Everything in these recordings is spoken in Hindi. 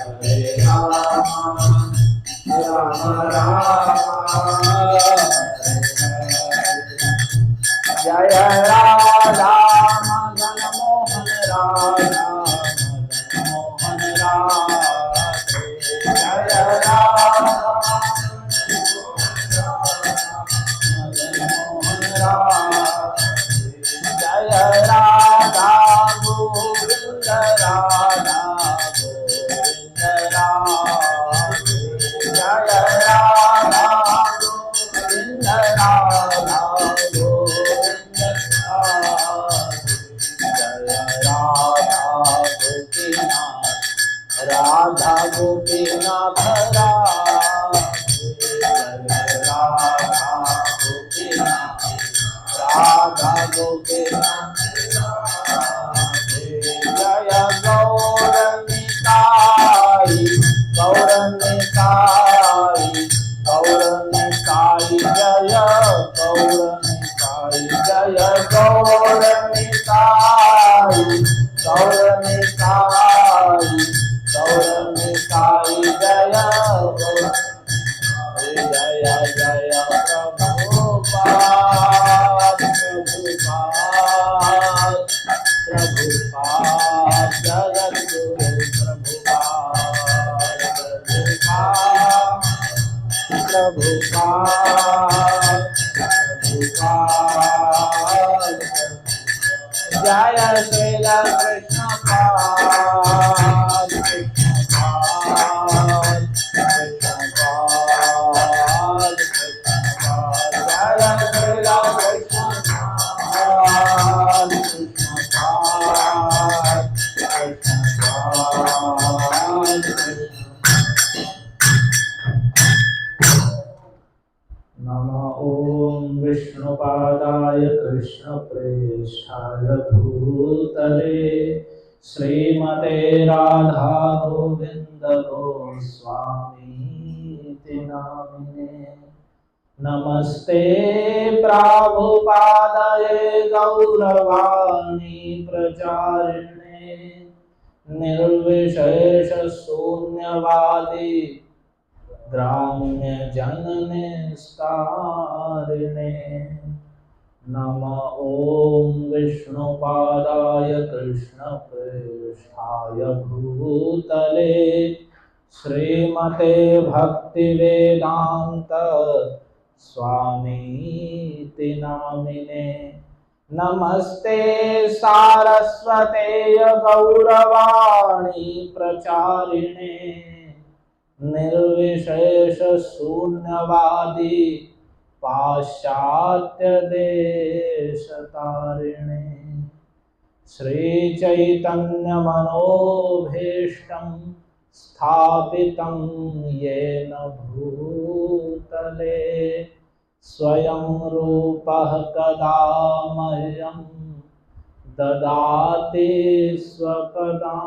राम राम जय राधा मदन मोहन राधा मदन मोहन राधे जय राधा मदन मोहन राधे जय राधा गोविंद राधा गोविंद राधे जय राधा गोविंद राधा गोविंद राधा गोपीनाथ राधा गोपीनाथ जय गौरनिताई गौरनिताई गौरनिताई जय गौरनिताई जय गौरनिताई गौरनिताई गौरनिताई जय जय जय प्रभुपाद प्रभुपाद प्रभुपाद जगद्गुरु प्रभुपाद प्रभुपाद प्रभुपाद जय श्रील कृष्ण पाद कृष्ण पाद कृष्ण पाद जय श्रील कृष्ण पाद कृष्ण पाद कृष्ण पाद नमो ओम विष्णुपादाय कृष्णप्रेष्ठाय भूतले श्रीमते राधा गोविंद गोस्वामी नामिने नमस्ते प्रभुपादाय गौरवाणी प्रचारिणे निर्विशेष शून्यवादी ग्राम्य जनने स्तारिणे नमः ओम विष्णुपादाय कृष्णप्रेष्ठाय भूतले श्रीमते भक्तिवेदांत स्वामीति नामिने नमस्ते सारस्वते गौरवाणी प्रचारिणे निर्विशेष शून्यवादी पाश्चात्य देश तारिणे श्री चैतन्य मनोभीष्टं स्थापितं येन भूतले स्वयं रूपः कदा मह्यं ददाति स्वपदान्तिकम्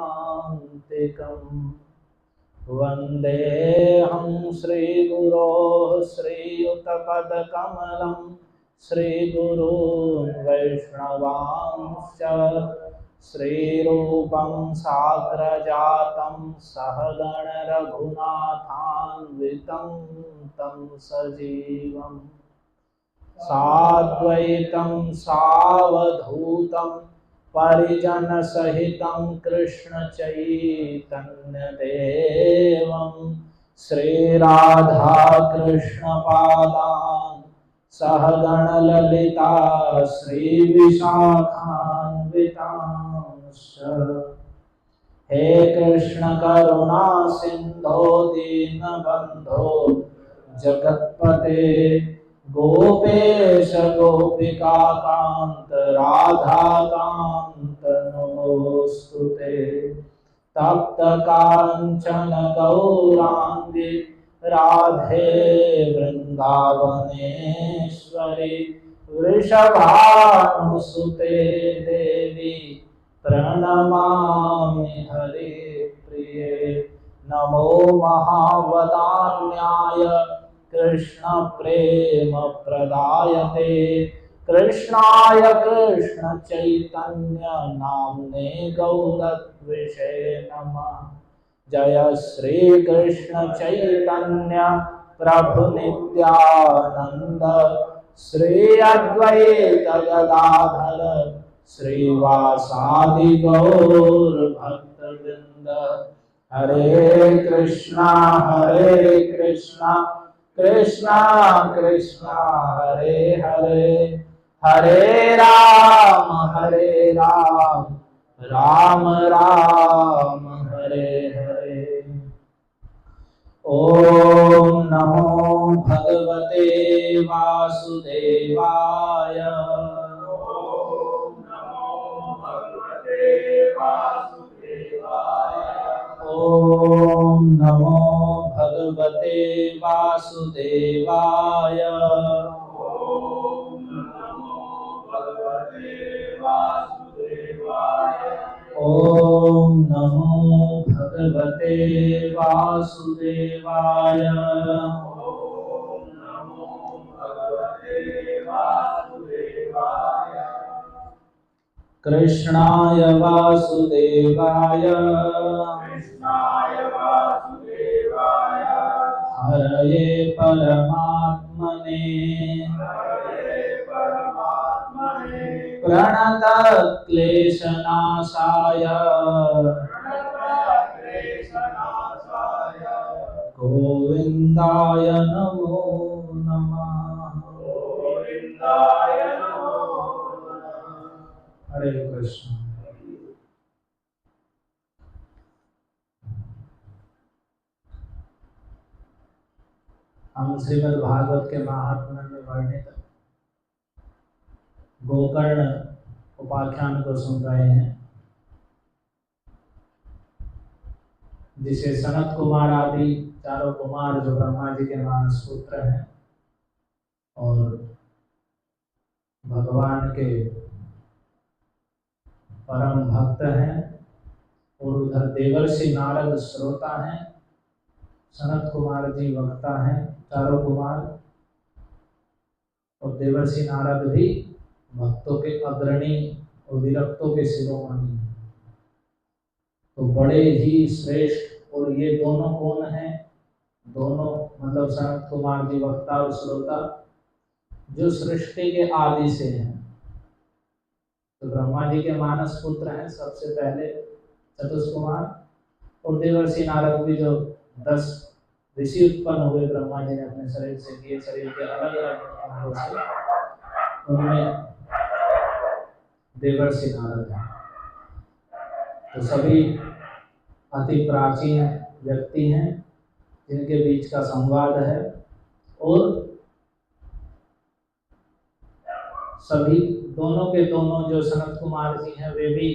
वन्देऽहं श्रीगुरोः श्रीयुतपदकमलं श्रीगुरून् वैष्णवांश्च श्रीरूपं साग्रजातं सहगण रघुनाथान्वितं तं सजीवं साद्वैतं सावधूतं परिजन सहितं कृष्ण चैतन्य देवं श्री राधा कृष्ण पादान् सहगण ललिता श्री विशाखान्वितांश्च हे कृष्ण करुणा सिंधो दीनबंधो जगत्पते गोपेश गोपिका कांत राधा कांत नमोस्तुते तप्त कांचन गौरांगी राधे वृंदावनेश्वरी वृषभानुसुते देवी प्रणमामि हरि प्रिये नमो महावदान्याय कृष्ण प्रेम प्रदायते कृष्णाय कृष्ण चैतन्य नाम्ने गौरत्विषे नमः जय श्री कृष्ण चैतन्य प्रभु नित्यानंद श्री अद्वैत गदाधर श्रीवासादि गौर भक्तवृंद। हरे कृष्णा कृष्णा कृष्णा हरे हरे, हरे राम राम राम हरे हरे। ओम नमो भगवते वासुदेवाय। ओम नमो भगवते वासुदेवाय। ओम नमो भगवते वासुदेवाय। ओम नमो भगवते वासुदेवाय। ओम नमो भगवते वासुदेवाय। ओम नमो भगवते वासुदेवाय। कृष्णाय वासुदेवाय हरये परमात्मने प्रणतक्लेशनाशाय गोविन्दाय नमो नमः। हरे कृष्ण। हम श्रीमद् भागवत के महात्म्य में वर्णित गोकर्ण उपाख्यान को सुन रहे हैं, जिसे सनत कुमार आदि चारों कुमार जो ब्रह्मा जी के मानस पुत्र हैं और भगवान के परम भक्त हैं, और उधर देवर्षि नारद श्रोता हैं, सनत कुमार जी वक्ता हैं, चारों कुमार, और देवर्षि नारद भी भक्तों के अग्रणी और विरक्तों के शिरोमणि हैं। तो बड़े ही श्रेष्ठ, और ये दोनों कौन हैं? दोनों मतलब सनत कुमार जी वक्ता और श्रोता, जो सृष्टि के आदि से हैं। तो ब्रह्मा जी के मानस पुत्र हैं सबसे पहले चतुष्कुमार, और देवर्षि नारद भी जो 10 ऋषि उत्पन्न हुए ब्रह्मा जी ने अपने शरीर से किए, शरीर के अलग अलग अंगों से, उनमें देवर्षि नारद हैं। तो सभी अति प्राचीन व्यक्ति हैं जिनके बीच का संवाद है, और सभी दोनों के दोनों जो सनत कुमार जी हैं वे भी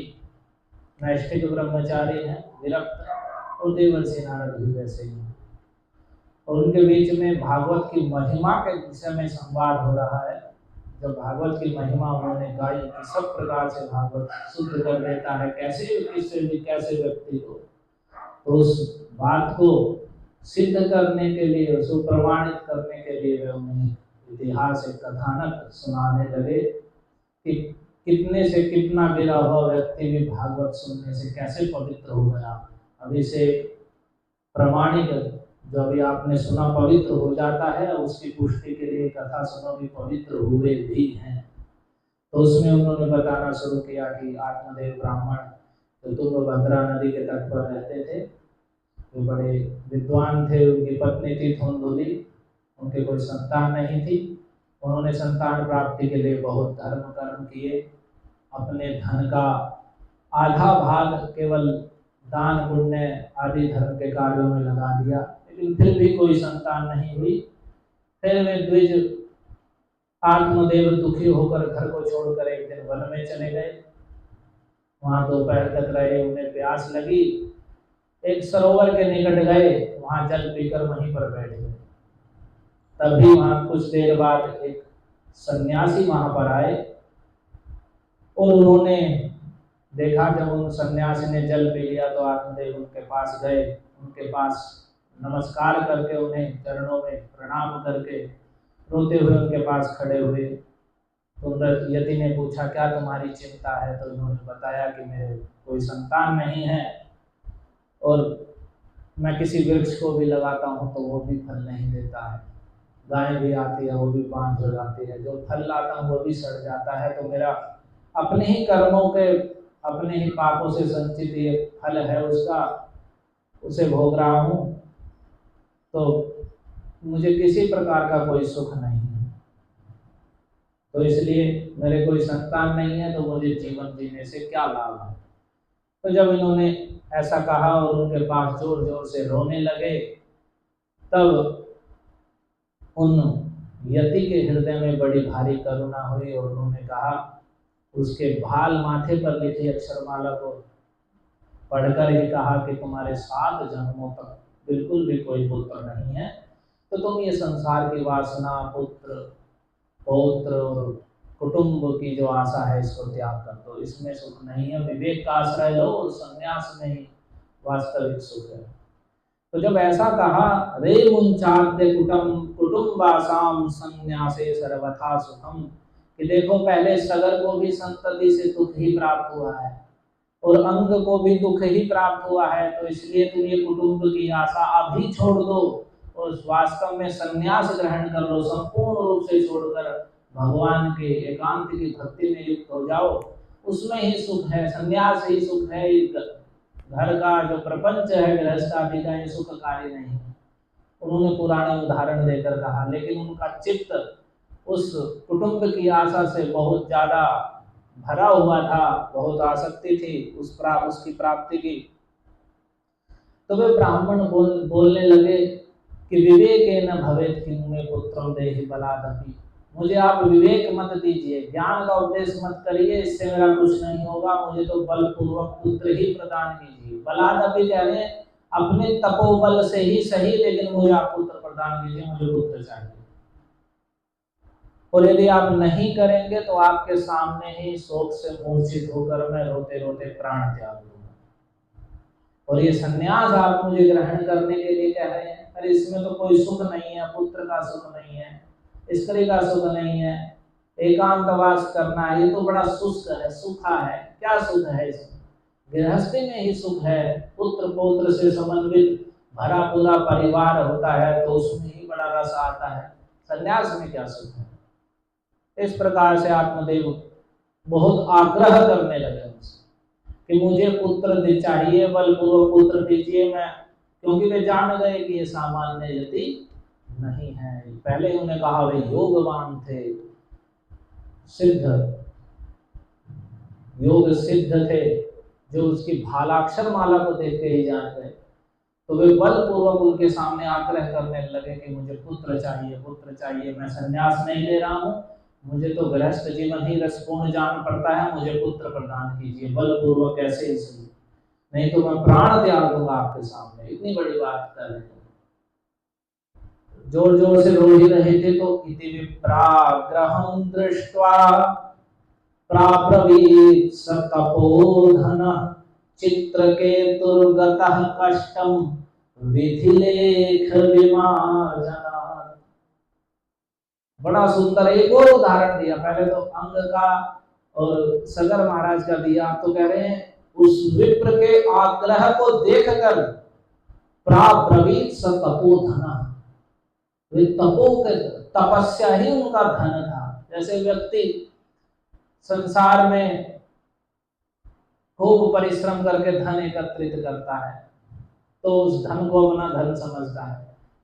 नैष्ठिक ब्रह्मचारी हैं, विरक्त, और देवर्षि नारद भी वैसे ही हैं। और उनके बीच में भागवत की महिमा के विषय में संवाद हो रहा है। जब भागवत की महिमा उन्होंने गाई कि सब प्रकार से भागवत शुद्ध कर देता है, कैसे किससे भी कैसे व्यक्ति को, तो उस बात को सिद्ध करने के लिए, उसको प्रमाणित करने के लिए वे उन्हें इतिहास एक कथानक सुनाने लगे कि कितने से कितना गिरा हुआ व्यक्ति भी भागवत सुनने से कैसे पवित्र हो गया। अभी से प्रमाणिक जो अभी आपने सुना पवित्र हो जाता है, उसकी पुष्टि के लिए कथा सुनो भी पवित्र हुए भी हैं। तो उसमें उन्होंने बताना शुरू किया कि आत्मदेव ब्राह्मण जो तुंगभद्रा नदी के तट पर रहते थे, वो बड़े विद्वान थे, उनकी पत्नी थी धुंधुली, उनके कोई संतान नहीं थी। उन्होंने संतान प्राप्ति के लिए बहुत धर्म कर्म किए, अपने धन का आधा भाग केवल दान पुण्य आदि धर्म के कार्यों में लगा दिया, लेकिन फिर भी कोई संतान नहीं हुई। फिर वे द्विज आत्मदेव दुखी होकर घर को छोड़कर एक दिन वन में चले गए। वहां दोपहर तक रहे, उन्हें प्यास लगी, एक सरोवर के निकट गए, वहां जल पीकर वहीं पर बैठ गए। तभी वहां कुछ देर बाद एक सन्यासी वहां पर आए, और उन्होंने देखा जब उन सन्यासी ने जल पी लिया तो आत्मदेव उनके पास गए, उनके पास नमस्कार करके उन्हें चरणों में प्रणाम करके रोते हुए उनके पास खड़े हुए। तो यति ने पूछा क्या तुम्हारी चिंता है? तो उन्होंने बताया कि मेरे कोई संतान नहीं है, और मैं किसी वृक्ष को भी लगाता हूँ तो वो भी फल नहीं देता है, गाय भी आती है वो भी बांझ हो जाती है, जो फल लाता हूँ वो भी सड़ जाता है। तो मेरा अपने ही कर्मों के, अपने ही पापों से संचित ये फल है उसका, उसे भोग रहा हूँ, तो मुझे किसी प्रकार का कोई सुख नहीं है। तो इसलिए मेरे कोई संतान नहीं है, तो मुझे जीवन जीने से क्या लाभ है। तो जब इन्होंने ऐसा कहा और उनके पास जोर जोर से रोने लगे, तब उन यति के हृदय में बड़ी भारी करुणा हुई और उन्होंने कहा, उसके भाल माथे पर लिखी अक्षरमाला को पढ़कर ही कहा कि तुम्हारे 7 जन्मों तक बिल्कुल भी कोई पुत्र नहीं है, तो तुम ये संसार की वासना, पुत्र पौत्र और कुटुंब की जो आशा है इसको त्याग कर दो, इसमें सुख नहीं है। विवेक का आश्रय लो और संन्यास में ही वास्तविक सुख है। तो जब ऐसा कहा, रे मुंचाते कुटुंबासाम संन्यासे सर्वथा सुखम, कि देखो पहले सगर को भी संतति से दुख ही प्राप्त हुआ है और अंग को भी दुख ही प्राप्त हुआ है, तो इसलिए तुम ये कुटुंब की आशा अभी छोड़ दो और वास्तव में संन्यास ग्रहण कर लो, संपूर्ण रूप से छोड़कर भगवान के एकांत की भक्ति में युक्त हो जाओ, उसमें ही सुख है, संन्यास ही सुख है। घर का जो प्रपंच है गृहस्थ आदि का ये सुखकारी नहीं है। उन्होंने पुराने उदाहरण देकर कहा, लेकिन उनका चित्त उस कुटुंब की आशा से बहुत ज्यादा भरा हुआ था, बहुत आसक्ति थी उसकी प्राप्ति की। तो वे ब्राह्मण बोलने लगे कि विवेकेन भवेत् किन्मे पुत्रं देहि बलादपि, मुझे आप विवेक मत दीजिए, ज्ञान का उपदेश मत करिए, इससे मेरा कुछ नहीं होगा, मुझे तो बलपूर्वक पुत्र ही प्रदान कीजिए। बलादपि कह रहे अपने तपोबल से ही सही, लेकिन मुझे आप पुत्र प्रदान कीजिए, मुझे पुत्र चाहिए। और यदि आप नहीं करेंगे तो आपके सामने ही शोक से मूर्छित होकर मैं रोते रोते प्राण त्याग दूंगा। और ये सन्यास आप मुझे ग्रहण करने के लिए कह रहे हैं, अरे इसमें तो कोई सुख नहीं है, पुत्र का सुख नहीं है, स्त्री का सुख नहीं है, एकांतवास करना है, ये तो बड़ा शुष्क है, सूखा है, क्या सुख है इसमें? गृहस्थी में ही सुख है, पुत्र पौत्र से समन्वित भरा पूरा परिवार होता है तो उसमें ही बड़ा रस आता है, सन्यास में क्या सुख है? इस प्रकार से आत्मदेव बहुत आग्रह करने लगे उनसे कि मुझे पुत्र चाहिए, बलपूर्वक पुत्र दीजिए। मैं, क्योंकि वे जान गए कि ये सामान्य यति नहीं है। पहले उन्हें कहा वे योगवान थे, सिद्ध, योग सिद्ध थे, जो उसकी भालाक्षर माला को देख के ही जान गए। तो वे बलपूर्वक उनके सामने आग्रह करने लगे कि मुझे पुत्र चाहिए, पुत्र चाहिए, मैं संन्यास नहीं ले रहा हूँ, मुझे तो गृहस्थ जीवन ही रसपूर्ण जान पड़ता है, मुझे पुत्र प्रदान कीजिए, बलपूर्वक कैसे ही सही, नहीं तो मैं प्राण त्याग दूंगा आपके सामने। इतनी बड़ी बात कर रहे थे, जोर जोर से रो ही रहे थे। तो इति विप्राग्रहं दृष्ट्वा प्राब्रवीत् स तपोधनः चित्रकेतुर्गतः कष्टं विधिलेख विमार्जनात्। बड़ा सुंदर एक और उदाहरण दिया, पहले तो अंग का और सगर महाराज का दिया, तो कह रहे हैं उस विप्र के आग्रह को देखकर प्राब्रवीत् स तपोधनः, वे तपस्या ही उनका धन था। जैसे व्यक्ति संसार में खूब परिश्रम करके धन एकत्रित करता है तो उस धन को अपना धन समझता है,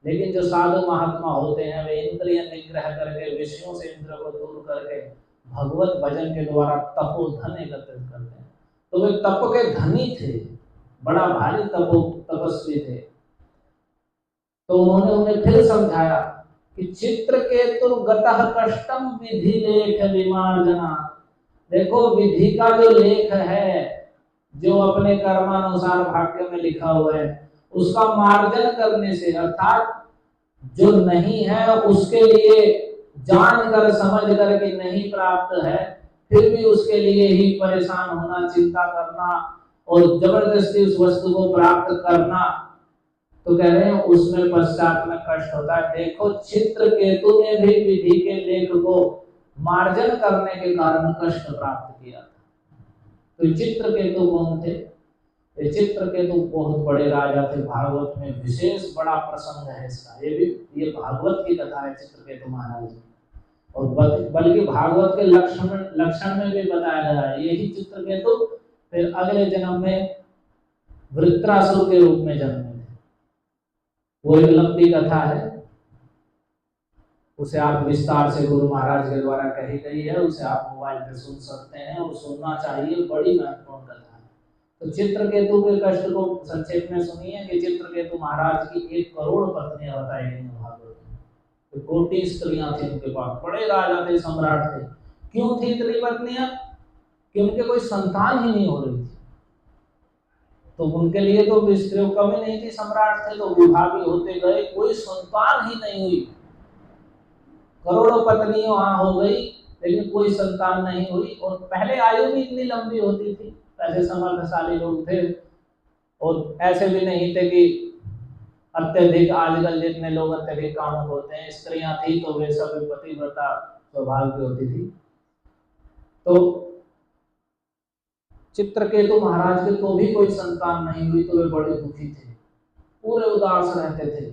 लेकिन जो साधु महात्मा होते हैं वे इंद्रिय निग्रह करके, विषयों से इंद्र को दूर करके भगवत भजन के द्वारा तपोधन एकत्रित करते हैं। तो वे तप के धनी थे, बड़ा भारी तपस्वी थे। तो उन्होंने उन्हें फिर समझाया कि चित्रकेतुर्गतः कष्टम विधि लेख विमार्जना, देखो विधि का जो लेख है, जो अपने कर्मानुसार भाग्य में लिखा हुआ है, उसका मार्जन करने से, अर्थात जो नहीं है उसके लिए जानकर समझ कर के नहीं प्राप्त है, फिर भी उसके लिए ही परेशान होना, चिंता करना और जबरदस्ती उस वस्तु को प्राप्त करना, तो कह रहे हैं उसमें पश्चात में कष्ट होता है। देखो चित्रकेतु ने भी विधि के लेख को मार्जन करने के कारण कष्ट प्राप्त किया था। तो चित्रकेतु कौन थे? ये चित्रकेतु बहुत बड़े राजा थे, भागवत में विशेष बड़ा प्रसंग है इसका। ये भागवत की कथा है चित्रकेतु महाराज की, और बल्कि भागवत के लक्षण में भी बताया गया है। यही चित्रकेतु फिर अगले जन्म में वृत्रासुर के रूप में जन्मे थे। वो एक लंबी कथा है, उसे आप विस्तार से गुरु महाराज के द्वारा कही गई है, उसे आप मोबाइल पे सुन सकते हैं और सुनना चाहिए, बड़ी महत्वपूर्ण कथा है। तो चित्रकेतु के कष्ट को संक्षेप में सुनिए कि चित्रकेतु महाराज की 1 करोड़ पत्नियां बताई गई हैं भागवत में। तो कोटि स्त्रियां थी उनके पास, बड़े राजा थे, सम्राट थे। क्यों थी इतनी पत्नियां? कि उनके कोई संतान ही नहीं हो रही थी, तो उनके लिए तो स्त्रियों कमी नहीं थी, सम्राट थे तो विवाह भी होते गए, कोई संतान ही नहीं हुई। करोड़ों पत्नियां वहां हो गई लेकिन कोई संतान नहीं हुई। और पहले आयु भी इतनी लंबी होती थी, ऐसे समर्थशाली लोग थे, और ऐसे भी नहीं थे कि अत्यधिक आजकल जितने लोग अत्यधिक कामुक होते हैं। स्त्रियां थी तो वे सब पतिव्रता स्वभाव की होती थी। तो चित्रकेतु महाराज के तो भी कोई संतान नहीं हुई, तो वे बड़े दुखी थे, पूरे उदास रहते थे।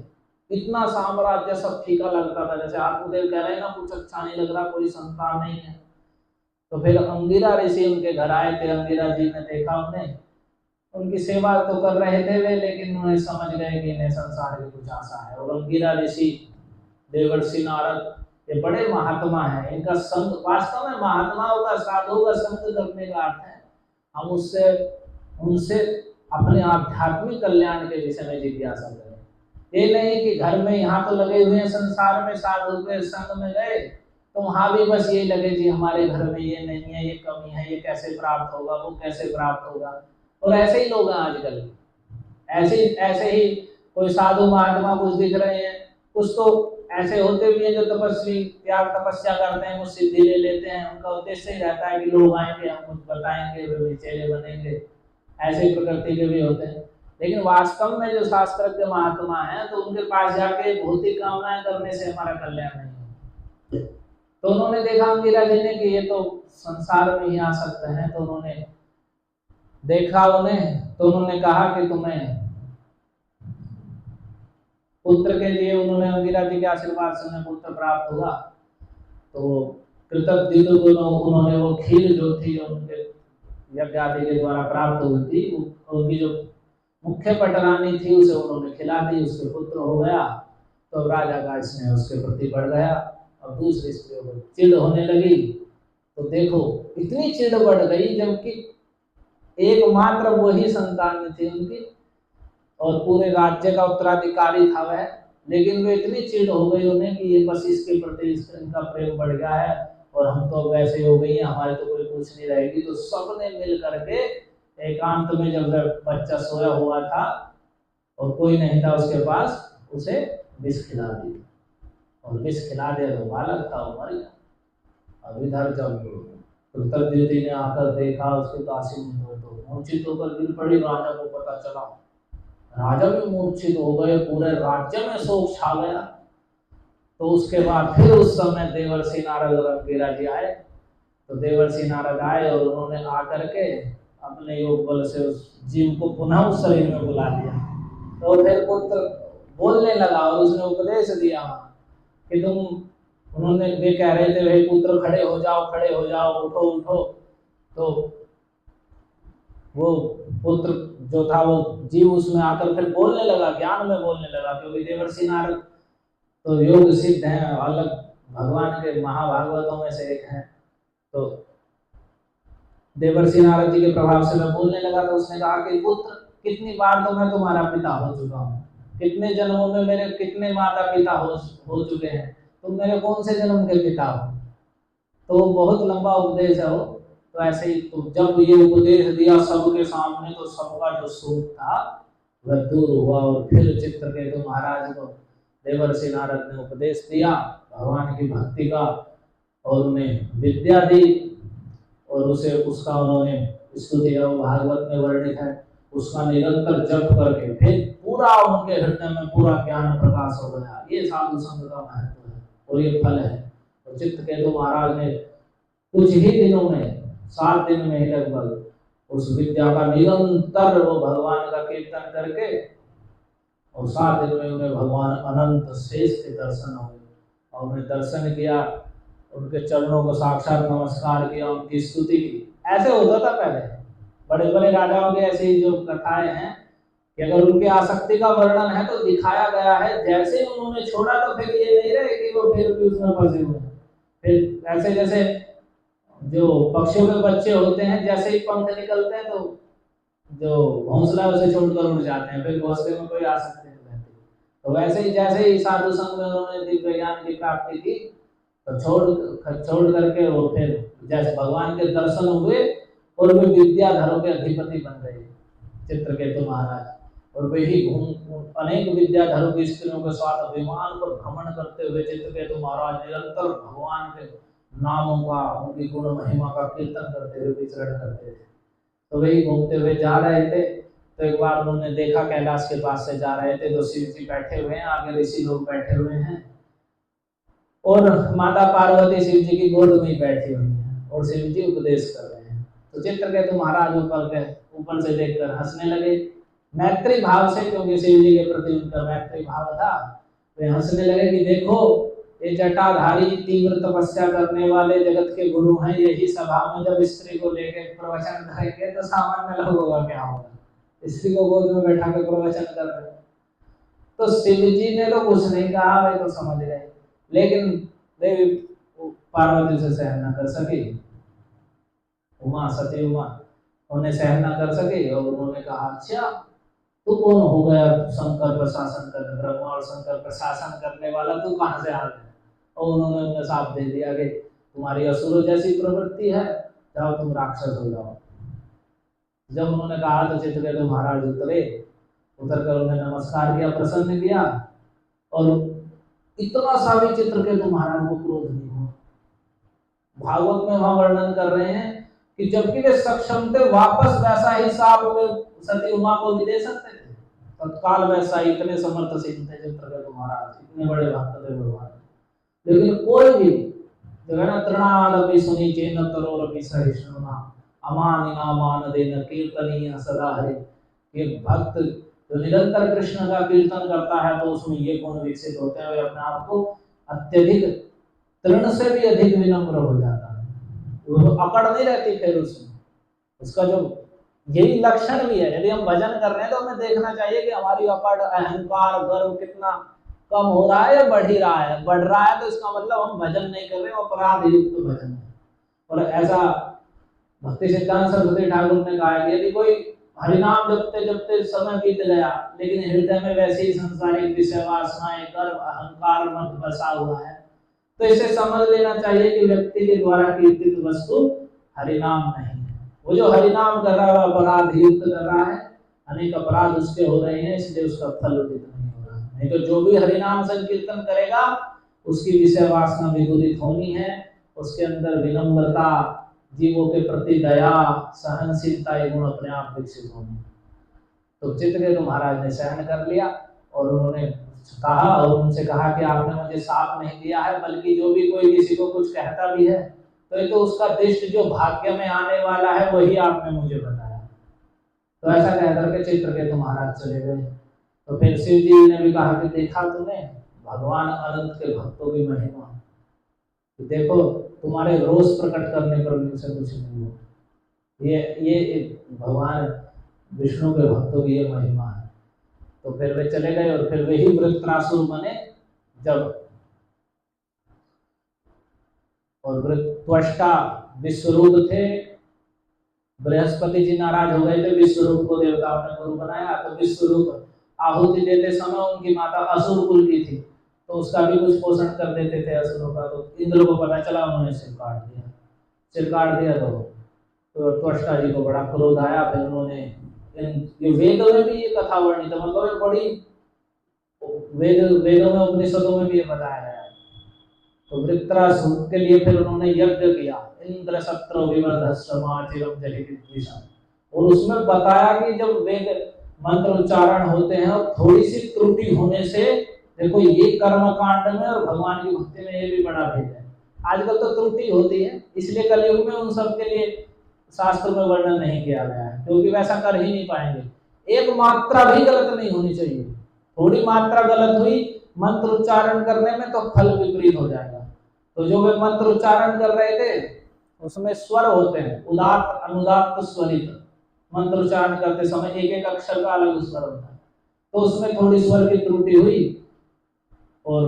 इतना साम्राज्य सब फीका लगता था, जैसे आत्मदेव कह रहे हैं ना, कुछ अच्छा नहीं लग रहा, कोई संतान नहीं है। तो फिर अंगिरा ऋषि उनके घर आए थे। अंगिरा जी ने देखा उन्हें, उनकी सेवा तो कर रहे थे वे, लेकिन उन्हें समझ गए कि इन्हें संसार की कुछ आशा है। और अंगिरा ऋषि, देवर्षि नारद, ये बड़े महात्मा हैं। इनका संग, वास्तव में महात्माओं का, साधुओं का संग करने का अर्थ है हम उनसे अपने आध्यात्मिक कल्याण के विषय में जिज्ञासा करें। ये नहीं कि घर में यहाँ तो लगे हुए हैं संसार में, साधु के संग में गए तो वहां भी बस यही लगे जी हमारे घर में ये नहीं है, ये कमी है, ये कैसे प्राप्त होगा, वो कैसे प्राप्त होगा। और ऐसे ही लोग हैं आजकल, ऐसे ही कोई साधु महात्मा कुछ दिख रहे हैं, कुछ तो ऐसे होते भी हैं जो तपस्वी त्याग तपस्या करते हैं, कुछ सिद्धि ले लेते हैं। उनका उद्देश्य ही रहता है कि लोग आएंगे, हम कुछ बताएंगे, वे भी चेले बनेंगे। ऐसे प्रकृति के भी होते हैं। लेकिन वास्तव में जो शास्त्रज्ञ महात्मा हैं, तो उनके पास जाके भौतिक कामनाएं करने से हमारा कल्याण नहीं है। तो उन्होंने देखा अंगिरा जी ने कि ये तो संसार में ही आ सकते हैं, तो उन्होंने देखा उन्हें, तो उन्होंने कहा कि तुम्हें पुत्र के लिए, उन्होंने अंगिरा जी के आशीर्वाद से उन्हें पुत्र प्राप्त हुआ। तो कृतज्ञ उन्होंने वो खीर जो थी, जो उनके यज्ञ आदि के द्वारा प्राप्त हुई थी, उनकी जो मुख्य पटरानी थी उसे उन्होंने खिला दी, उसके पुत्र हो गया। तो राजा का स्नेह उसके प्रति बढ़ गया। अब दूसरी स्त्रियों को चिढ़ होने लगी। तो देखो इतनी चिढ़ बढ़ गई, जबकि एकमात्र वही संतान थी उनकी और पूरे राज्य का उत्तराधिकारी था वह, लेकिन वे इतनी चिढ़ हो गई उन्हें कि ये बस इसके प्रति इनका प्रेम बढ़ गया है और हम तो वैसे हो गई हैं, हमारे तो कोई कुछ नहीं रहेगी। तो सबने मिल करके एकांत में, जब बच्चा सोया हुआ था और कोई नहीं था उसके पास, उसे विष खिला दिया। और विष खिला दिया तो बालक था, वो मर गया। अब इधर जब कृतज्ञ ने आकर देखा, उसके दासी ने तो मूर्छित होकर गिर पड़ी। राजा को पता चला, राजा भी मूर्छित हो गए, पूरे राज्य में शोक छा गया। तो उसके बाद फिर उस समय देवर्षि नारद और अंगिरा जी आए। तो देवर्षि नारद आए और उन्होंने आकर के अपने योग बल से उस जीव को पुनः उस शरीर में बुला लिया। तो फिर पुत्र बोलने लगा और उसने उपदेश दिया कि उन्होंने, वे कह रहे थे वे पुत्र खड़े हो जाओ, खड़े हो जाओ, उठो उठो। तो वो पुत्र जो था, वो जीव उसमें आकर फिर बोलने लगा, ज्ञान में बोलने लगा, क्योंकि देवर्षि नारद तो योग सिद्ध हैं, अलग भगवान के महाभागवतों में से एक हैं। तो देवर्षि नारद जी के प्रभाव से मैं बोलने लगा। तो उसने कहा कि पुत्र, कितनी बार तो मैं तुम्हारा पिता हो चुका हूँ, कितने जन्मों में मेरे कितने माता पिता हो चुके हैं, तुम मेरे कौन से जन्म के पिता हो। तो बहुत लंबा उपदेश है वो। तो ऐसे ही तो जब ये उपदेश दिया सबके सामने, तो सबका जो शोक था वह दूर हुआ। और फिर चित्रकेतु महाराज को देवर्षि नारद ने उपदेश दिया भगवान की भक्ति का, और उन्हें विद्या दी, और उसका उन्होंने स्तुति भागवत में वर्णित है, उसका निरंतर जप करके फिर पूरा उनके हृदय में पूरा ज्ञान प्रकाश हो गया। ये साधु संग का महत्व है और ये फल है। तो चित्रकेतु महाराज ने कुछ ही दिनों में, 7 दिन में ही लगभग उस विद्या का निरंतर वो भगवान का कीर्तन करके, और 7 दिन में उन्हें भगवान अनंत शेष के दर्शन हुए। और उन्हें दर्शन किया, उनके चरणों को साक्षात नमस्कार किया, उनकी स्तुति की। ऐसे होता था पहले, बड़े बड़े राजाओं की ऐसी जो कथाएं हैं कि अगर उनकी आसक्ति का वर्णन है तो दिखाया गया है, जैसे ही उन्होंने छोड़ा तो फिर ये नहीं रहे कि वो फिर भी उसमें फंसे हुए हैं। फिर ऐसे जैसे जो पक्षियों के बच्चे होते हैं, जैसे ही पंख निकलते हैं तो जो घोंसला उसे छोड़कर उड़ जाते हैं, फिर घोंसले में कोई आसक्ति नहीं रहती। तो वैसे ही जैसे ही साधु संघ में उन्होंने दिव्य ज्ञान की प्राप्ति की, तो छोड़ करके वो फिर जैसे भगवान के दर्शन हुए और वे विद्याधरों के अधिपति बन गए चित्रकेतु महाराज। और वे ही अनेक विद्याधरों की स्त्रियों के साथ विमान पर भ्रमण करते हुए चित्रकेतु महाराज निरंतर भगवान के नामों का, उनकी गुण महिमा का कीर्तन करते हुए विचरण करते थे। तो वही घूमते हुए जा रहे थे, तो एक बार उन्होंने देखा कैलाश के पास से जा रहे थे, तो शिव जी बैठे हुए हैं, आगे ऋषि लोग बैठे हुए हैं, और माता पार्वती शिव जी की गोद में बैठी हुई हैं, और शिव जी उपदेश कर रहे हैं। तो चित्रकेतु महाराज ऊपर से देखकर हंसने लगे, मैत्री भाव से, क्योंकि शिव जी के प्रति उनका मैत्री भाव था। वे हंसने लगे कि देखो, ये जटाधारी तीव्र तपस्या करने वाले जगत के गुरु हैं, यही सभा में जब स्त्री को लेकर प्रवचन करेंगे तो सामान्य लोगों का क्या होगा। स्त्री को गोद में बैठा के प्रवचन कर रहे हैं। तो शिव जी ने तो कुछ नहीं कहा, वे तो समझ गए, लेकिन देवी पार्वती से सहन न कर सकी, उमा सती उमा उन्हें सहन न कर सकी, और उन्होंने कहा अच्छा तू कौन हो गया शंकर पर शासन करने, ब्रह्मा और शंकर पर शासन करने वाला, तू कहां से आ गया। और उन्होंने उन्हें साफ दे दिया कि तुम्हारी असुरों जैसी प्रवृत्ति है, जाओ तुम राक्षस हो जाओ। जब उन्होंने कहा तो चित्रकेतु महाराज उतर कर उन्हें नमस्कार किया, प्रसन्न किया, और इतना सा भी चित्रकेतु महाराज को क्रोध नहीं हुआ। भागवत में वहां वर्णन कर रहे हैं कि जबकि वे सक्षम थे, वापस वैसा ही साप वे सती उमा को भी दे सकते थे, तत्काल वैसा, इतने समर्थ सिद्ध थे चित्रकेतु महाराज, इतने बड़े भक्त थे भगवान। लेकिन कोई भी जो है ना, तृणादपि सुनी चेन तरोरपि सहिष्णुना अमानिना मान देन कीर्तनीय सदा हरि। ये भक्त जो निरंतर कृष्ण का कीर्तन करता है तो उसमें ये गुण विकसित होते हैं, वे अपने आप को अत्यधिक तृण से भी अधिक विनम्र हो जाता है, वो अकड़ नहीं रहती फिर उसमें। उसका जो यही लक्षण भी है, यदि हम भजन कर रहे हैं तो हमें देखना चाहिए कि हमारी अकड़, अहंकार, गर्व कितना कम हो रहा है या बढ़ ही रहा है। बढ़ रहा है तो इसका मतलब हम भजन नहीं कर रहे, अपराध युक्त भजन है। और ऐसा भक्ति सिद्धांत सरस्वती ठाकुर ने कहा है कि यदि कोई हरिनाम जपते जपते समय बीत गया, लेकिन हृदय में वैसे ही संसारिक विषय वासनाएं, गर्व, अहंकार मत बसा हुआ है, तो इसे समझ लेना चाहिए कि व्यक्ति के द्वारा कीर्तित वस्तु हरिनाम नहीं है। वो जो हरिनाम कर रहा है अपराध युक्त कर रहा है, अनेक अपराध उसके हो रहे हैं, इसलिए उसका फल उदित नहीं हो रहा। नहीं तो जो भी हरिनाम संकीर्तन करेगा उसकी विषय वासना विदुरित होनी है, उसके अंदर विनम्रता, जीवों के प्रति दया, सहनशीलता, ये गुण अपने आप विकसित होंगे। तो चित्रकेतु महाराज ने सहन कर लिया, और उन्होंने कहा, और उनसे कहा कि आपने मुझे साप नहीं दिया है, बल्कि जो भी कोई किसी को कुछ कहता भी है तो ये तो उसका दृष्ट जो भाग्य में आने वाला है वही आपने मुझे बताया। तो ऐसा कह करके चित्रकेतु महाराज चले गए। तो फिर शिव जी ने भी कहा कि देखा तूने भगवान अनंत के भक्तों की महिमा, देखो तुम्हारे रोष प्रकट करने पर उनसे कुछ नहीं हुआ। ये भगवान विष्णु के भक्तों की ये महिमा है। तो फिर वे चले गए, और फिर वही वृत्रासुर बने जब, और त्वष्टा विश्वरूप थे, बृहस्पति जी नाराज हो गए थे, विश्वरूप को देवताओं ने गुरु बनाया। तो विश्वरूप आहुति देते समय उनकी माता असुर कुल की थी, तो उसका भी कुछ पोषण कर देते थे असुरों का। तो इंद्र को पता चला, उन्होंने सिर काट दिया। तो त्वष्टा जी को बड़ा क्रोध आया। फिर उन्होंने, ये वेदों में भी ये कथा वर्णित है, मतलब बड़ी वेदों में, उपनिषदों में भी ये बताया गया है। तो वृत्रासुर के लिए फिर उन्होंने यज्ञ किया, इंद्र सत्र विवर्धस्वमाचिरम जलिदिशा, और उसमें बताया कि जब वेद मंत्र उच्चारण होते हैं और थोड़ी सी त्रुटि होने से, देखो ये कर्म कांड में और भगवान की भक्ति में ये भी बड़ा भेद है। आजकल तो त्रुटि होती है, इसलिए कलयुग में उन सब के लिए शास्त्र में वर्णन नहीं किया गया है, क्योंकि वैसा कर ही नहीं पाएंगे। एक मात्रा भी गलत नहीं होनी चाहिए, थोड़ी मात्रा गलत हुई मंत्र उच्चारण करने में तो फल विपरीत हो जाएगा। तो जो वे मंत्र उच्चारण कर रहे थे उसमें स्वर होते हैं, उदात्त अनुदात्त स्वरित, मंत्र उच्चारण करते समय एक एक अक्षर का अलग स्वर होता है, तो उसमें थोड़ी स्वर की त्रुटि हुई और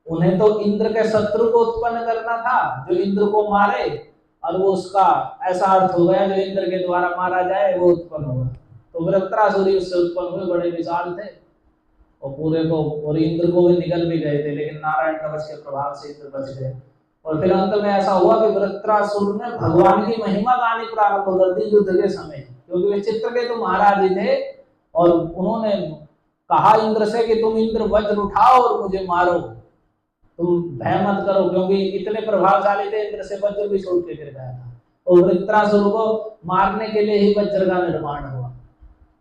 उन्हें तो इंद्र के शत्रु को उत्पन्न करना था जो इंद्र को मारे, और वो उसका ऐसा अर्थ हो गया जो इंद्र के द्वारा मारा जाए वो उत्पन्न हुआ। तो वृत्रासुर उससे उत्पन्न हुए, बड़े विशाल थे और पूरे को, और इंद्र को भी निगल भी गए थे, लेकिन नारायण कवच के प्रभाव से इंद्र बच गए। और फिर अंत में ऐसा हुआ कि वृत्रासुर ने भगवान की महिमा गानी प्रारंभ कर दी युद्ध के समय, क्योंकि वे चित्रकेतु महाराज जी थे और उन्होंने कहा इंद्र से कि तुम इंद्र वज्र उठाओ और मुझे मारो, तुम भय मत करो, क्योंकि इतने प्रभावशाली थे, इंद्र से वज्र भी छूट के गिर गया था। और वृत्रासुर को मारने के लिए ही वज्र का निर्माण हुआ।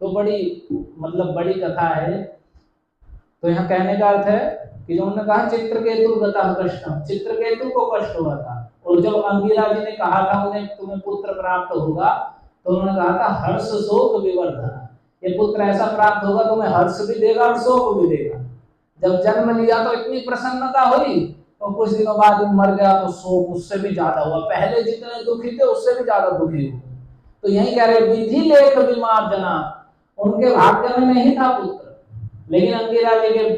तो बड़ी मतलब बड़ी कथा है। तो यहाँ कहने का अर्थ है कि जो उन्होंने कहा चित्रकेतु गतः कष्टम, चित्रकेतु को कष्ट हुआ था, और जब अंगिरा जी ने कहा था उन्हें तुम्हें पुत्र प्राप्त होगा, तो उन्होंने कहा था हर्ष शोक विवर्धन, ये पुत्र ऐसा प्राप्त होगा तुम्हें हर्ष भी देगा और शोक भी देगा। जब जन्म लिया तो इतनी प्रसन्नता हुई, तो कुछ दिनों बाद मर गया तो शोक उससे भी ज्यादा हुआ, पहले जितने दुखी थे उससे भी ज्यादा दुखी हुए। तो यही कह रहे विधि लेख विमार्जना, उनके भाग्य में नहीं था पुत्र, लेकिन अंगिरा जी के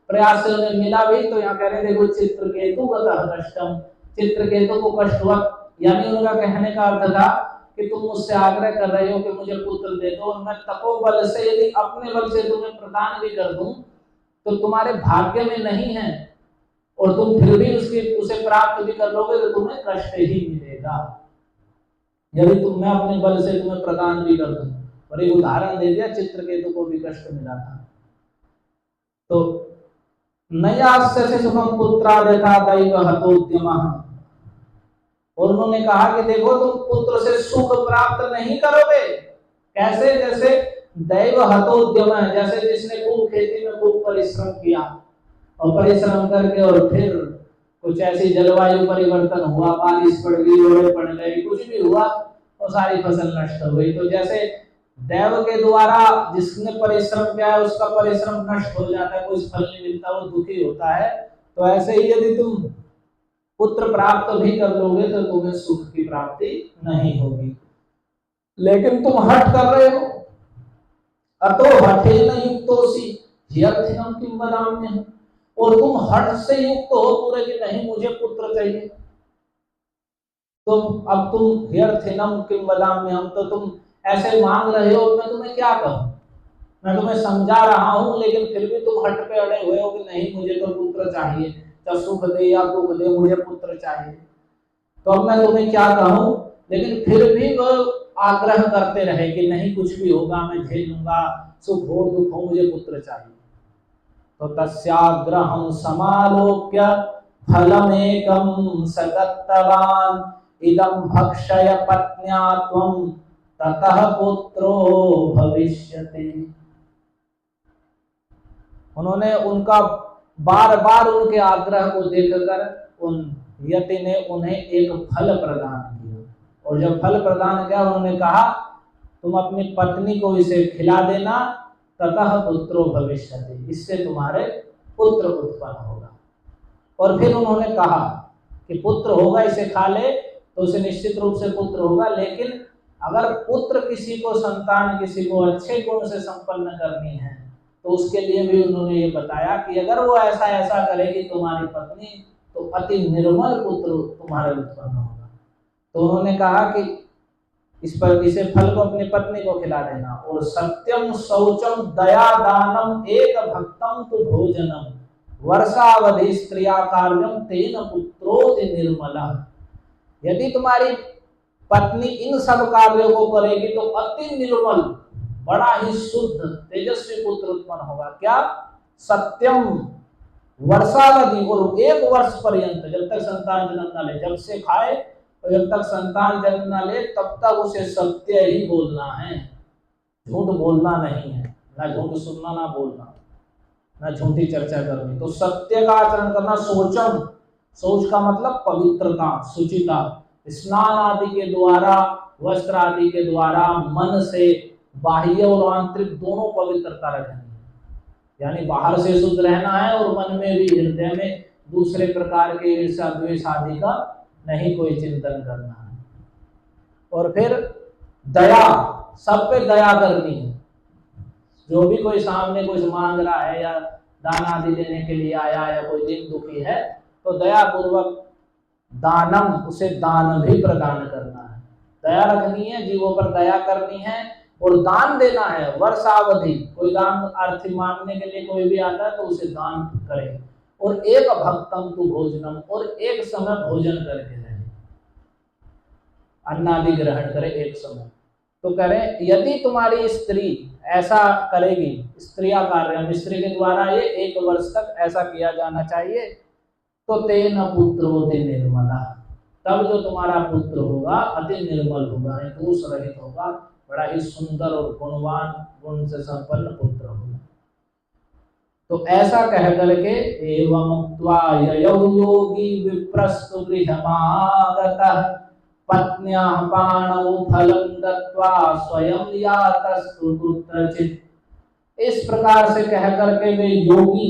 प्रयास से उन्हें मिला भी। तो यहाँ कह रहे देखो चित्रकेतु गतः कष्टम, चित्रकेतु को कष्ट हुआ, यानी उनका कहने का अर्थ था कि तुम मुझसे आग्रह कर रहे हो कि मुझे पुत्र दे दो, और मैं तपोबल से यदि अपने बल से तुम्हें प्रदान भी कर दूं तो तुम्हारे भाग्य में नहीं है, और तुम फिर भी उसे प्राप्त भी कर लोगे तो तुम्हें कष्ट ही मिलेगा, यदि तुम मैं अपने बल से तुम्हें प्रदान भी कर दूं। और एक उदाहरण दे दिया, चित्रकेतु को भी कष्ट मिला था। तो नयास्य से सुखम पुत्रा देखा दैव हतोद्यमः, और उन्होंने कहा कि देखो तुम पुत्र से सुख प्राप्त नहीं करोगे, कैसे, जैसे दैव हतोद्यम है, जैसे जिसने खूब खेती में खूब परिश्रम किया और परिश्रम करके और फिर कुछ ऐसी जलवायु परिवर्तन हुआ, बारिश पड़ गई, ओले पड़ गई, कुछ भी हुआ तो सारी फसल नष्ट हो गई। तो जैसे दैव के द्वारा जिसने परिश्रम किया है उसका परिश्रम नष्ट हो जाता है, कुछ फल नहीं मिलता, वो दुखी होता है। तो ऐसे ही यदि तुम पुत्र प्राप्त भी कर लोगे तो तुम्हें सुख की प्राप्ति नहीं होगी, लेकिन तुम हठ कर रहे हो, अतो हठेन युक्तोसि ह्यर्थिनं किं वदाम्यहम्, और तुम हठ से युक्त हो पूरे कि नहीं मुझे पुत्र चाहिए, तो अब तुम ह्यर्थिनं किं वदाम्यहम्, तो तुम ऐसे मांग रहे हो, मैं तुम्हें क्या कहूं, मैं तुम्हें समझा रहा हूं, लेकिन फिर भी तुम हट पे अड़े हुए हो कि नहीं मुझे तो पुत्र चाहिए, चाहे सुख दे या दुख दे मुझे पुत्र चाहिए। तो अब मैं तुम्हें क्या कहूं, लेकिन फिर भी वो आग्रह करते रहे कि नहीं कुछ भी होगा मैं झेल लूंगा, सुख हो दुख हो मुझे पुत्र चाहिए। तो तस्याग्रहं समालोक्य फलमेकं सगतवान् इदं भक्षय पत्न्या त्वं ततः पुत्रो भविष्यति। उन्होंने उनका बार बार उनके आग्रह को देखकर उन यति ने उन्हें एक फल प्रदान किया, और जब फल प्रदान किया उन्होंने कहा तुम अपनी पत्नी को इसे खिला देना, ततः पुत्रो भविष्यति, इससे तुम्हारे पुत्र उत्पन्न होगा। और फिर उन्होंने कहा कि पुत्र होगा, इसे खा ले तो उसे निश्चित रूप से पुत्र होगा, लेकिन अगर पुत्र किसी को संतान किसी को अच्छे गुण से संपन्न करनी है तो उसके लिए भी उन्होंने ये बताया कि अगर वो ऐसा ऐसा करेगी तुम्हारी पत्नी तो अति निर्मल पुत्र तुम्हारे उत्पन्न होगा। तो उन्होंने कहा कि इसे फल को अपनी पत्नी को खिला देना, और सत्यम शौचम दया दानम एक भक्तम तु भोजनम वर्षावधि स्त्रिया कार्यम तेन पुत्रोति निर्मला। यदि तुम्हारी पत्नी इन सब कार्यों को करेगी तो अति निर्मल बड़ा ही शुद्ध तेजस्वी पुत्र उत्पन्न होगा। क्या? सत्यम वर्षावधि, और 1 वर्ष पर्यंत, जब तक संतान जन्म न ले, जब से खाए तो जब तक संतान जन्म न ले तब तक उसे सत्य ही बोलना है, झूठ बोलना नहीं है, ना झूठ सुनना ना बोलना, ना झूठी चर्चा करनी। तो सत्य का आचरण करना। शौच का मतलब पवित्रता, शुचिता, स्नान आदि के द्वारा वस्त्र आदि के द्वारा मन से बाह्य और आंतरिक दोनों पवित्रता रखनी है। यानी बाहर से शुद्ध रहना है और मन में भी, हृदय में दूसरे प्रकार के ईर्ष्या द्वेष आदि का नहीं कोई चिंतन करना है। और फिर दया, सब पे दया करनी है। जो भी कोई सामने कुछ मांग रहा है या दान आदि देने के लिए आया या कोई दिन दुखी है तो दया पूर्वक दानम, उसे दान भी प्रदान करना है। दया रखनी है, जीवों पर दया करनी है और दान देना है। वर्षावधि कोई दान अर्थ मांगने के लिए कोई भी आता है तो उसे दान करे। और एक भक्तम तु भोजनम, और एक समय भोजन करके रहे, अन्नादि ग्रहण करे एक समय। तो करें, यदि तुम्हारी स्त्री ऐसा करेगी, स्त्रियां कार्य स्त्री के द्वारा ये 1 वर्ष तक ऐसा किया जाना चाहिए, तो तेन पुत्र होते निर्मला, तब जो तुम्हारा पुत्र होगा अति निर्मल होगा, दोष रहित होगा, बड़ा ही सुंदर और गुणवान, गुण से संपन्न पुत्र होगा। तो ऐसा कह करके एवं उक्त्वा ययौ योगी विप्रस्तु गृहमागतः पत्न्या पाणौ फलं दत्त्वा स्वयं यातस्तु कुत्रचित्। इस प्रकार से कह करके वे योगी,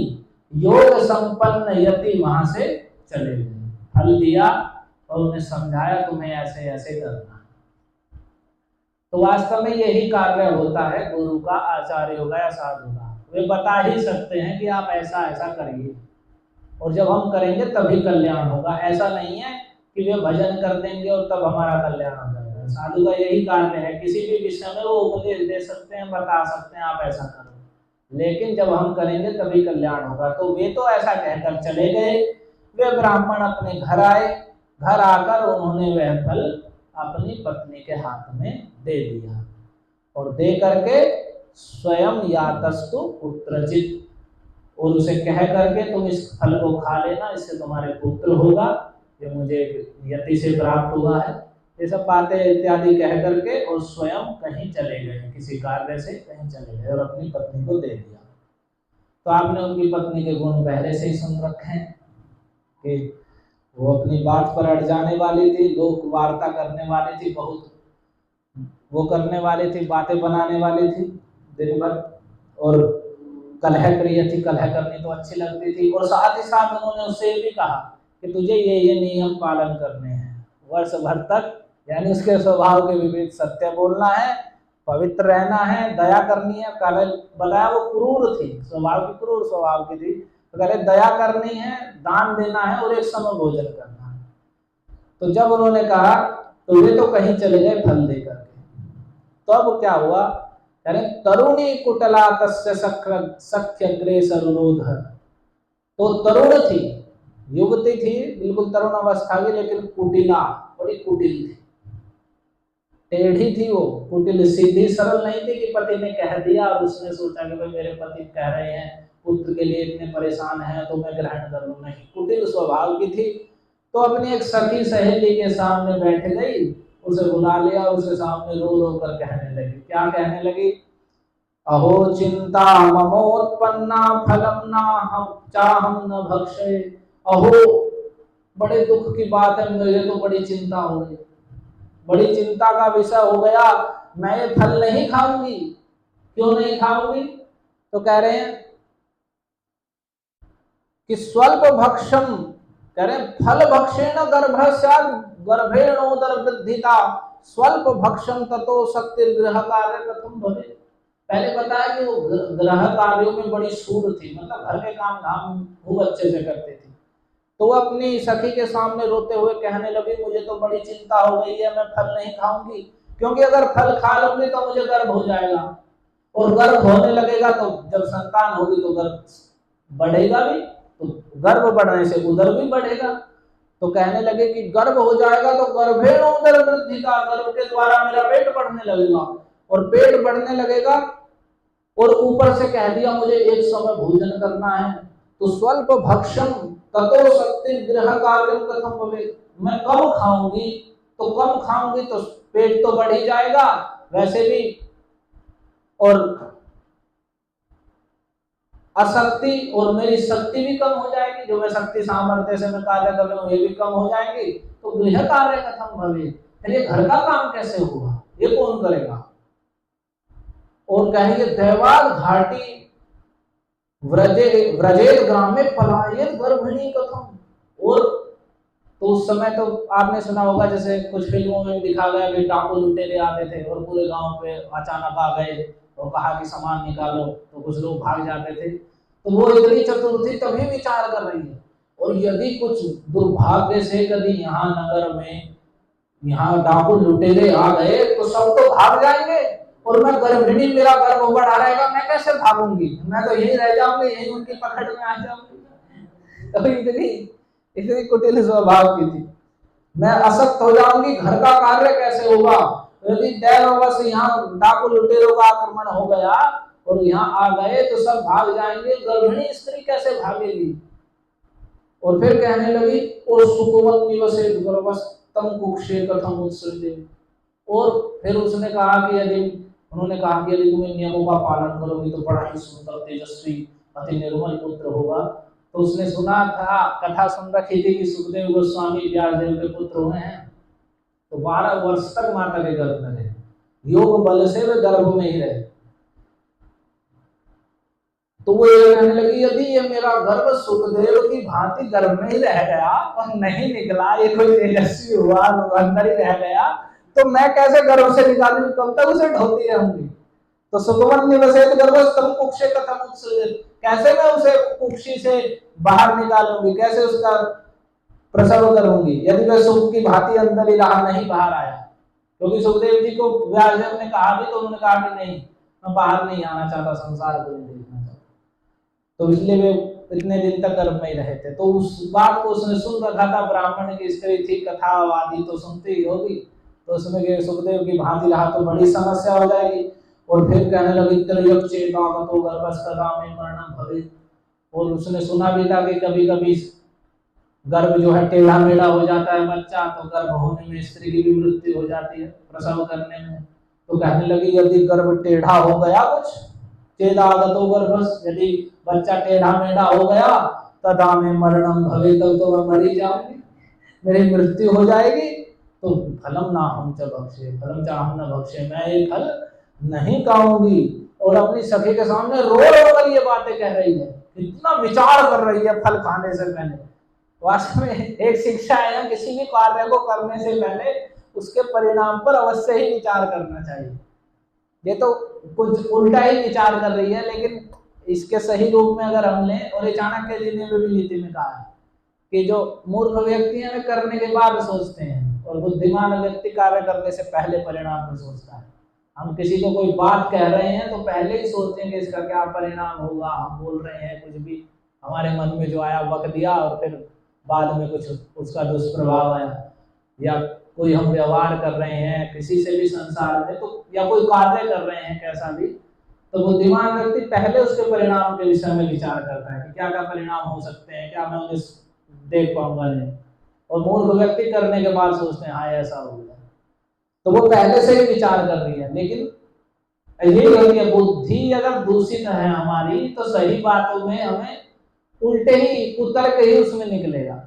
योग संपन्न यति वहां से चले गए। फल दिया और उन्हें समझाया तुम्हें ऐसे ऐसे करना है। तो वास्तव में यही कार्य होता है गुरु का, आचार्य होगा या साधु का। वे बता ही सकते हैं कि आप ऐसा ऐसा करिए, और जब हम करेंगे तभी कल्याण होगा। ऐसा नहीं है कि वे भजन कर देंगे और तब हमारा कल्याण हो जाएगा। साधु का यही कार्य है, किसी भी विषय में वो उपदेश दे सकते हैं, बता सकते हैं आप ऐसा करो, लेकिन जब हम करेंगे तभी कल्याण होगा। तो वे तो ऐसा कहकर चले गए। वे ब्राह्मण अपने घर आए, घर आकर उन्होंने वह फल अपनी पत्नी के हाथ में दे दिया, और दे करके स्वयं यातस्तु पुत्रचित्, और उसे कह करके तुम इस फल को खा लेना, इससे तुम्हारे पुत्र होगा, ये मुझे यति से प्राप्त हुआ है। ये सब बातें इत्यादि कह करके और स्वयं कहीं चले गए, किसी कार्य से कहीं चले गए और अपनी पत्नी को दे दिया। तो आपने उनकी पत्नी के गुण पहले से ही सुन रखे हैं कि वो अपनी बात पर अड़ जाने वाली थी, लोक वार्ता करने वाली थी, बहुत वो करने वाली थी, बातें बनाने वाली थी दिन भर, और कलह प्रिय थी, कलह करनी तो अच्छी लगती थी। और साथ ही साथ उन्होंने उससे भी कहा कि तुझे ये नियम पालन करने हैं वर्ष भर तक, यानी उसके स्वभाव के विपरीत सत्य बोलना है, पवित्र रहना है, दया करनी है। कल बताया वो क्रूर थी, स्वभाव की क्रूर स्वभाव की थी, तो कह रहे दया करनी है, दान देना है और एक समय भोजन करना है। तो जब उन्होंने कहा तो वे तो कहीं चले गए फल दे करके। तो अब क्या हुआ, कह रहे तरुणी कुटला तस्य सख्य अग्रेसर रोध। तो तरुण थी, युवती थी, बिल्कुल तरुण अवस्था की, लेकिन कुटिला, बड़ी कुटिल थी, टेढ़ी थी वो, कुटिल, सीधी सरल नहीं थी कि पति ने कह दिया और उसने सोचा कि भाई मेरे पति कह रहे हैं पुत्र के लिए इतने परेशान हैं तो मैं ग्रहण कर लूं, नहीं, कुटिल स्वभाव की थी। तो अपनी एक सखी सहेली के सामने बैठ गई, उसे बुला लिया, उसके सामने रो रो कर कहने लगी। क्या कहने लगी, अहो चिंता ममोत्पन्ना फलम ना हम चाहम न भक्षे। अहो बड़े दुख की बात है, मुझे तो बड़ी चिंता हो गई, बड़ी चिंता का विषय हो गया, मैं ये फल नहीं खाऊंगी। क्यों नहीं खाऊंगी, तो कह रहे हैं कि स्वल्प भक्षम, कह रहे फल भक्षेण गर्भस्यात् गर्भेणोदर वृद्धिता स्वल्प भक्षम ततो शक्ति गृह कार्य कथम भवे। पहले बताया कि वो गृह कार्यों में बड़ी शूर थी, मतलब घर के काम धाम खूब अच्छे से करती थी। तो वो अपनी सखी के सामने रोते हुए कहने लगी, मुझे तो बड़ी चिंता हो गई है, मैं फल नहीं खाऊंगी, क्योंकि अगर फल खा लूंगी तो मुझे गर्भ हो जाएगा, और गर्भ होने लगेगा तो जब संतान होगी तो गर्भ बढ़ेगा भी, तो गर्भ बढ़ने से उदर भी बढ़ेगा। तो कहने लगे कि गर्भ हो जाएगा तो गर्भेण उदर वृद्धि का, गर्भ के द्वारा मेरा पेट बढ़ने लगेगा, और पेट बढ़ने लगेगा, और ऊपर से कह दिया मुझे एक समय भोजन करना है, तो स्वल्प भक्षण ततो शक्ति गृह कार्य कथम भवे। मैं कम खाऊंगी तो पेट तो बढ़ ही जाएगा वैसे भी, और अशक्ति और मेरी शक्ति भी कम हो जाएगी, जो मैं शक्ति सामर्थ्य से मैं कार्य कर रहा हूँ ये भी कम हो जाएंगी, तो गृह कार्य कथम भवे, फिर ये घर का काम कैसे हुआ, ये कौन करेगा। और कहेंगे दैवाल घाटी व्रजेत ग्राम में पलायत गर्भिणी कथम। और तो उस समय तो आपने सुना होगा, जैसे कुछ फिल्मों में दिखा गया कि डाकू लुटेरे आते थे और पूरे गांव पे अचानक आ गए और कहा कि सामान निकालो, तो कुछ लोग भाग जाते थे। तो वो इतनी चतुर थी, तभी विचार कर रही है। और यदि कुछ दुर्भाग्य से कभी यहाँ नगर में यहाँ डाकू लुटेरे आ गए तो सब तो भाग जाएंगे, और मैं गर्भिणी, मेरा गर्भ बढ़ा रहेगा, मैं कैसे भागूंगी, मैं तो यही रह जाऊंगी, यही उनकी पकड़ में आ जाऊंगी। तो इतनी कुटिल स्वभाव की थी। मैं असक्त हो जाऊंगी, घर का कार्य कैसे होगा। यदि दैववश यहाँ डाकू लुटेरों का आक्रमण हो गया और यहाँ आ गए तो सब भाग जाएंगे, गर्भिणी स्त्री कैसे भागेगी। और फिर कहने लगी और सुकुवत निवसेत गर्भस्तम कुक्षे कथम उत्सृजे। और फिर उसने कहा कि यदि उन्होंने कहा कि यदि तुम इन नियमों का पालन करोगी तो बड़ा ही सुंदर तेजस्वी अति निर्मल पुत्र होगा। तो उसने सुना था, कथा सुन रखी थी कि सुखदेव गोस्वामी व्यासदेव के पुत्र हुए हैं, तो 12 वर्ष तक माता के गर्भ में रहे, योग बल से वे गर्भ में ही रहे। तो वो ये कहने लगी यदि ये मेरा गर्भ सुखदेव की भांति गर्भ में ही रह गया और नहीं निकला, ये कोई तेजस्वी हुआ अंदर ही रह गया, तो मैं कैसे गर्भ से निकालूंगी, कब तक उसे ढोती रहूंगी। तो सुखवत निवसेत गर्भस्तम कुक्षे कथम उत्सृजेत, कैसे मैं उसे कुक्षी से बाहर निकालूंगी, कैसे उसका प्रसव करूंगी, यदि वह सुख की भांति अंदर ही रहा, नहीं बाहर आया। क्योंकि सुखदेव जी को व्यासदेव ने कहा भी, तो उन्होंने कहा कि नहीं, मैं बाहर नहीं आना चाहता, संसार को नहीं देखना चाहता। तो इसलिए वे इतने दिन तक गर्भ में ही रहे थे। तो उस बात को उसने सुन रखा था, ब्राह्मण की स्त्री थी, कथावादी तो सुनती ही होगी। तो उसमें कि सुखदेव की भांति रहा तो बड़ी समस्या हो जाएगी। और फिर कहने लगी त्रयक्षेतागतो गर्भस्तदा में मरणम भवेत्। और उसने सुना भी था कि कभी कभी गर्भ जो है टेढ़ा मेढ़ा हो जाता है बच्चा, तो गर्भ होने में स्त्री की भी मृत्यु हो जाती है प्रसव करने में। तो कहने लगी यदि गर्भ टेढ़ा हो गया कुछ, चेदागतो गर्भस, यदि बच्चा टेढ़ा मेढ़ा हो गया, तदा में मरणम भवेत्, तो मैं मरी जाऊंगी, मेरी मृत्यु हो जाएगी। तो फलम ना हम च भक्षे फलम चाहम न भक्षे, मैं ये फल नहीं खाऊंगी। और अपनी सखी के सामने रो रो कर ये बातें कह रही है, इतना विचार कर रही है फल खाने से पहले। वास्तव में एक शिक्षा है ना, किसी भी कार्य को करने से पहले उसके परिणाम पर अवश्य ही विचार करना चाहिए। ये तो कुछ उल्टा ही विचार कर रही है, लेकिन इसके सही रूप में अगर हम लें, और ये चाणक्य जी ने भी नीति में कहा है कि जो मूर्ख व्यक्ति हैं वे करने के बाद सोचते हैं, और बुद्धिमान व्यक्ति कार्य करने से पहले परिणाम को सोचता है। हम किसी को कोई बात कह रहे हैं तो पहले ही सोचते हैं कि इसका क्या परिणाम होगा। हम बोल रहे हैं कुछ भी, हमारे मन में जो आया बक दिया, और फिर बाद में कुछ उसका दुष्प्रभाव आया। या कोई हम व्यवहार कर रहे हैं किसी से भी संसार में, तो या कोई कार्य कर रहे हैं कैसा भी, तो बुद्धिमान व्यक्ति पहले उसके परिणाम के विषय में विचार करता है कि क्या क्या परिणाम हो सकते हैं, क्या मैं उन्हें देख पाऊंगा नहीं। और मूर्ख व्यक्ति करने के बाद सोचते हैं हाँ ऐसा हो गया। तो वो पहले से ही विचार कर रही है। लेकिन यही होती है, बुद्धि अगर दूषित है हमारी, तो सही बातों में हमें उल्टे ही कुतर्क ही उसमें निकलेगा।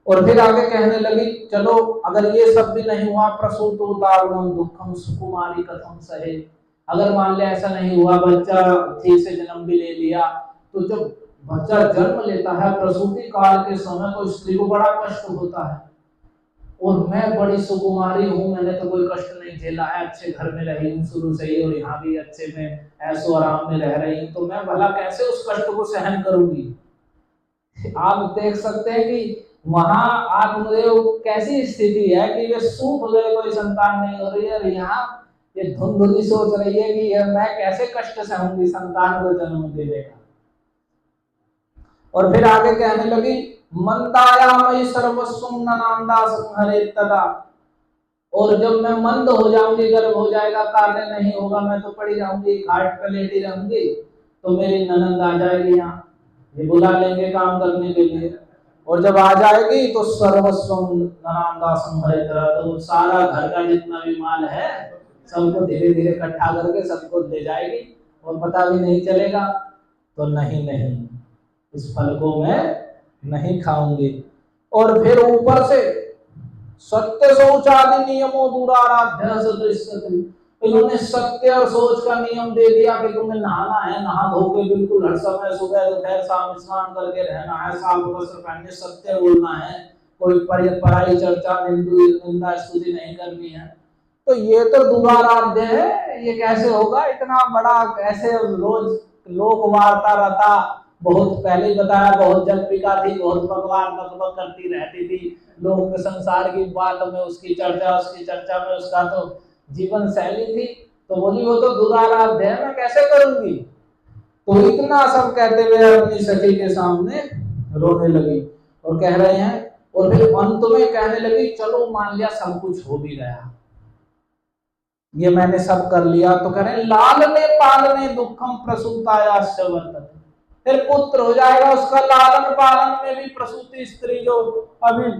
और फिर आगे कहने लगी चलो अगर ये सब भी नहीं हुआ, प्रसूतो दारुणम दुखम सुकुमारी कथम सहे। अगर मान ले ऐसा नहीं हुआ, बच्चा ठीक से जन्म भी ले लिया, तो जब बच्चा जन्म लेता है प्रसूति काल के समय, तो स्त्री को बड़ा कष्ट होता है। और मैं बड़ी सुकुमारी हूँ, मैंने तो कोई कष्ट नहीं झेला है, अच्छे घर में रही हूँ शुरू से ही, और यहाँ भी अच्छे में ऐसो आराम में रह रही हूँ, तो मैं भला कैसे उस कष्ट को सहन करूंगी। आप देख सकते हैं कि वहां आत्मदेव कैसी स्थिति है कि वे सूख गए, कोई संतान नहीं हो रही है, और यहाँ ये धुंधुली सोच रही है कि मैं कैसे कष्ट सहूंगी संतान को जन्म देने का। और फिर आगे कहने लगी मंदायामयि सर्वस्वं ननांदा संहरे तदा। और जब मैं मंद हो जाऊंगी, गर्भ हो जाएगा, कार्य नहीं होगा, मैं तो पड़ी जाऊंगी, घाट पर लेटी रहूंगी, तो मेरी ननंद आ जाएगी, यहाँ ये बुला लेंगे काम करने के लिए। और जब आ जाएगी तो सर्वस्वं ननांदा संहरे तदा, तो सारा घर का जितना भी माल है सबको धीरे धीरे इकट्ठा करके सबको ले जाएगी, और पता भी नहीं चलेगा। तो नहीं, इस फल को मैं नहीं खाऊंगी। और फिर ऊपर से सत्य शौचादि नियमों दुराराध्य सदृश्यते, इन्होंने सत्य और सोच का नियम दे दिया कि तुम्हें नहाना है, नहा धो के बिल्कुल हर समय सुबह दोपहर शाम स्नान करके रहना है, साफ वस्त्र पहनने, सत्य बोलना है, कोई पराई चर्चा निंदा स्तुति नहीं करनी है। तो ये तो दुराराध्य है, ये कैसे होगा, इतना बड़ा कैसे रोज लोक वार्ता रहता, बहुत पहले ही बताया, बहुत जल्पिका थी, बहुत भगवान बकबक करती रहती थी, लोग संसार की बात में उसकी चर्चा में उसका तो जीवन शैली थी। तो बोली वो तो दुराराध्य है, मैं कैसे करूंगी। तो इतना सब कहते हुए अपनी सखी के सामने रोने लगी और कह रहे हैं, और फिर अंत में कहने लगी चलो मान लिया सब कुछ हो भी गया, ये मैंने सब कर लिया। तो कह रहे हैं लालने पालने दुखम प्रसूताया वर्तते, फिर पुत्र हो जाएगा, उसका लालन पालन में भी प्रसूति स्त्री जो अभी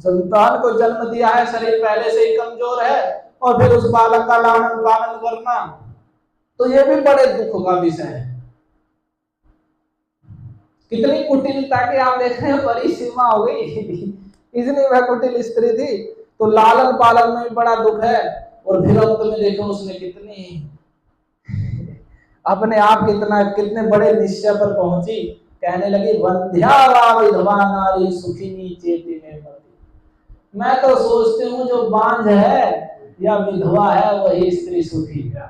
संतान को जन्म दिया है, शरीर पहले से ही कमजोर है, और फिर उस बालक का लालन पालन करना, तो ये भी बड़े दुख का विषय है। कितनी कुटिलता की आप देख रहे हैं, बड़ी सीमा हो गई, इतनी वह कुटिल स्त्री थी। तो लालन पालन में भी बड़ा दुख है, और फिर अंत में देखो उसने कितनी अपने आप कितने बड़े निश्चय पर पहुंची, कहने लगी वंध्या वा विधवा नारी सुखिनी चेति में मति। मैं तो सोचती हूँ जो बांझ है या विधवा है वही स्त्री सुखी है।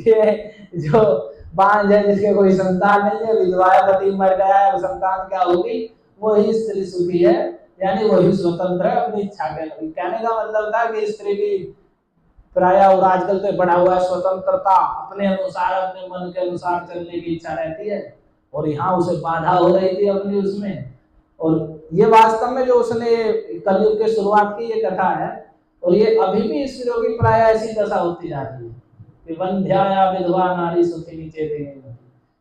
ये जो बांझ है, जिसके कोई संतान नहीं है, विधवा है, पति मर गया है, संतान क्या होगी, वही स्त्री सुखी है, यानी वही स्वतंत्र है अपनी इच्छा के लिए। कहने का मतलब था कि स्त्री की प्राय और आजकल तो बढ़ा हुआ है स्वतंत्रता, अपने अनुसार अपने मन के अनुसार चलने की इच्छा रहती है, और यहाँ उसे बाधा हो रही थी अपनी उसमें। और ये वास्तव में जो उसने कलयुग के शुरुआत की ये कथा है, और ये अभी भी स्त्रियों की प्राय ऐसी दशा होती जा रही है कि वंध्या या विधवा नारी सुखिनी चेति में मति,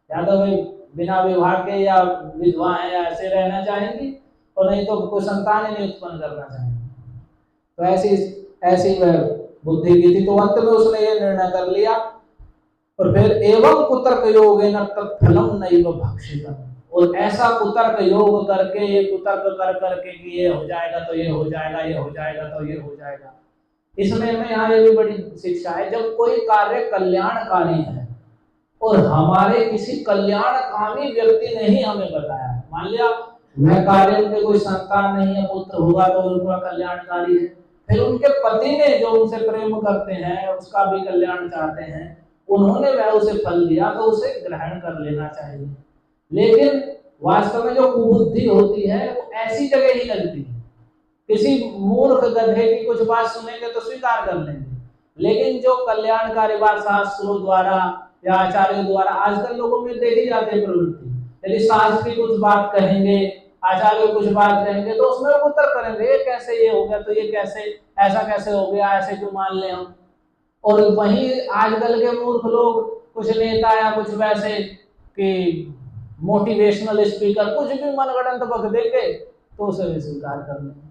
या तो वे बिना विवाह के या विधवा है या ऐसे रहना चाहेंगी, और नहीं तो कोई संतान ही नहीं उत्पन्न करना चाहेंगे। तो ऐसी वह बुद्धि की थी। तो अंत में उसने ये निर्णय कर लिया, और फिर एवं कुतर्क योगेन तत्फलम नैव भक्षितम्, और ऐसा कुतर्क योग करके, ये कुतर्क कर करके कि ये हो जाएगा तो ये हो जाएगा, ये हो जाएगा तो ये हो जाएगा। इसमें में यहाँ ये भी बड़ी शिक्षा है, जब कोई कार्य कल्याणकारी है और हमारे किसी कल्याणकामी व्यक्ति ने ही हमें बताया, मान लिया वह कार्य उनके कोई संतान नहीं है, पुत्र होगा तो उनका कल्याणकारी है, फिर उनके पति ने जो उनसे प्रेम करते हैं, उसका भी कल्याण चाहते हैं, उन्होंने वह उसे फल दिया, तो उसे ग्रहण कर लेना चाहिए। लेकिन वास्तव में जो कुबुद्धि होती है वो ऐसी जगह ही लगती है, किसी मूर्ख गधे की कुछ बात सुनेंगे तो स्वीकार कर लेंगे, लेकिन जो कल्याणकारी बात शास्त्रों द्वारा या आचार्यों द्वारा आजकल लोगों में देखी जाती है प्रवृत्ति, यदि शास्त्री कुछ बात कहेंगे, आचार्य कुछ बात कहेंगे, तो उसमें वो उत्तर करेंगे, ये कैसे ये हो गया, तो ये कैसे ऐसा कैसे हो गया, ऐसे क्यों मान ले हम। और वहीं आजकल के मूर्ख लोग, कुछ नेता या कुछ वैसे कि मोटिवेशनल स्पीकर कुछ भी मनगढ़ंत बक देंगे तो उसे भी स्वीकार कर लेंगे।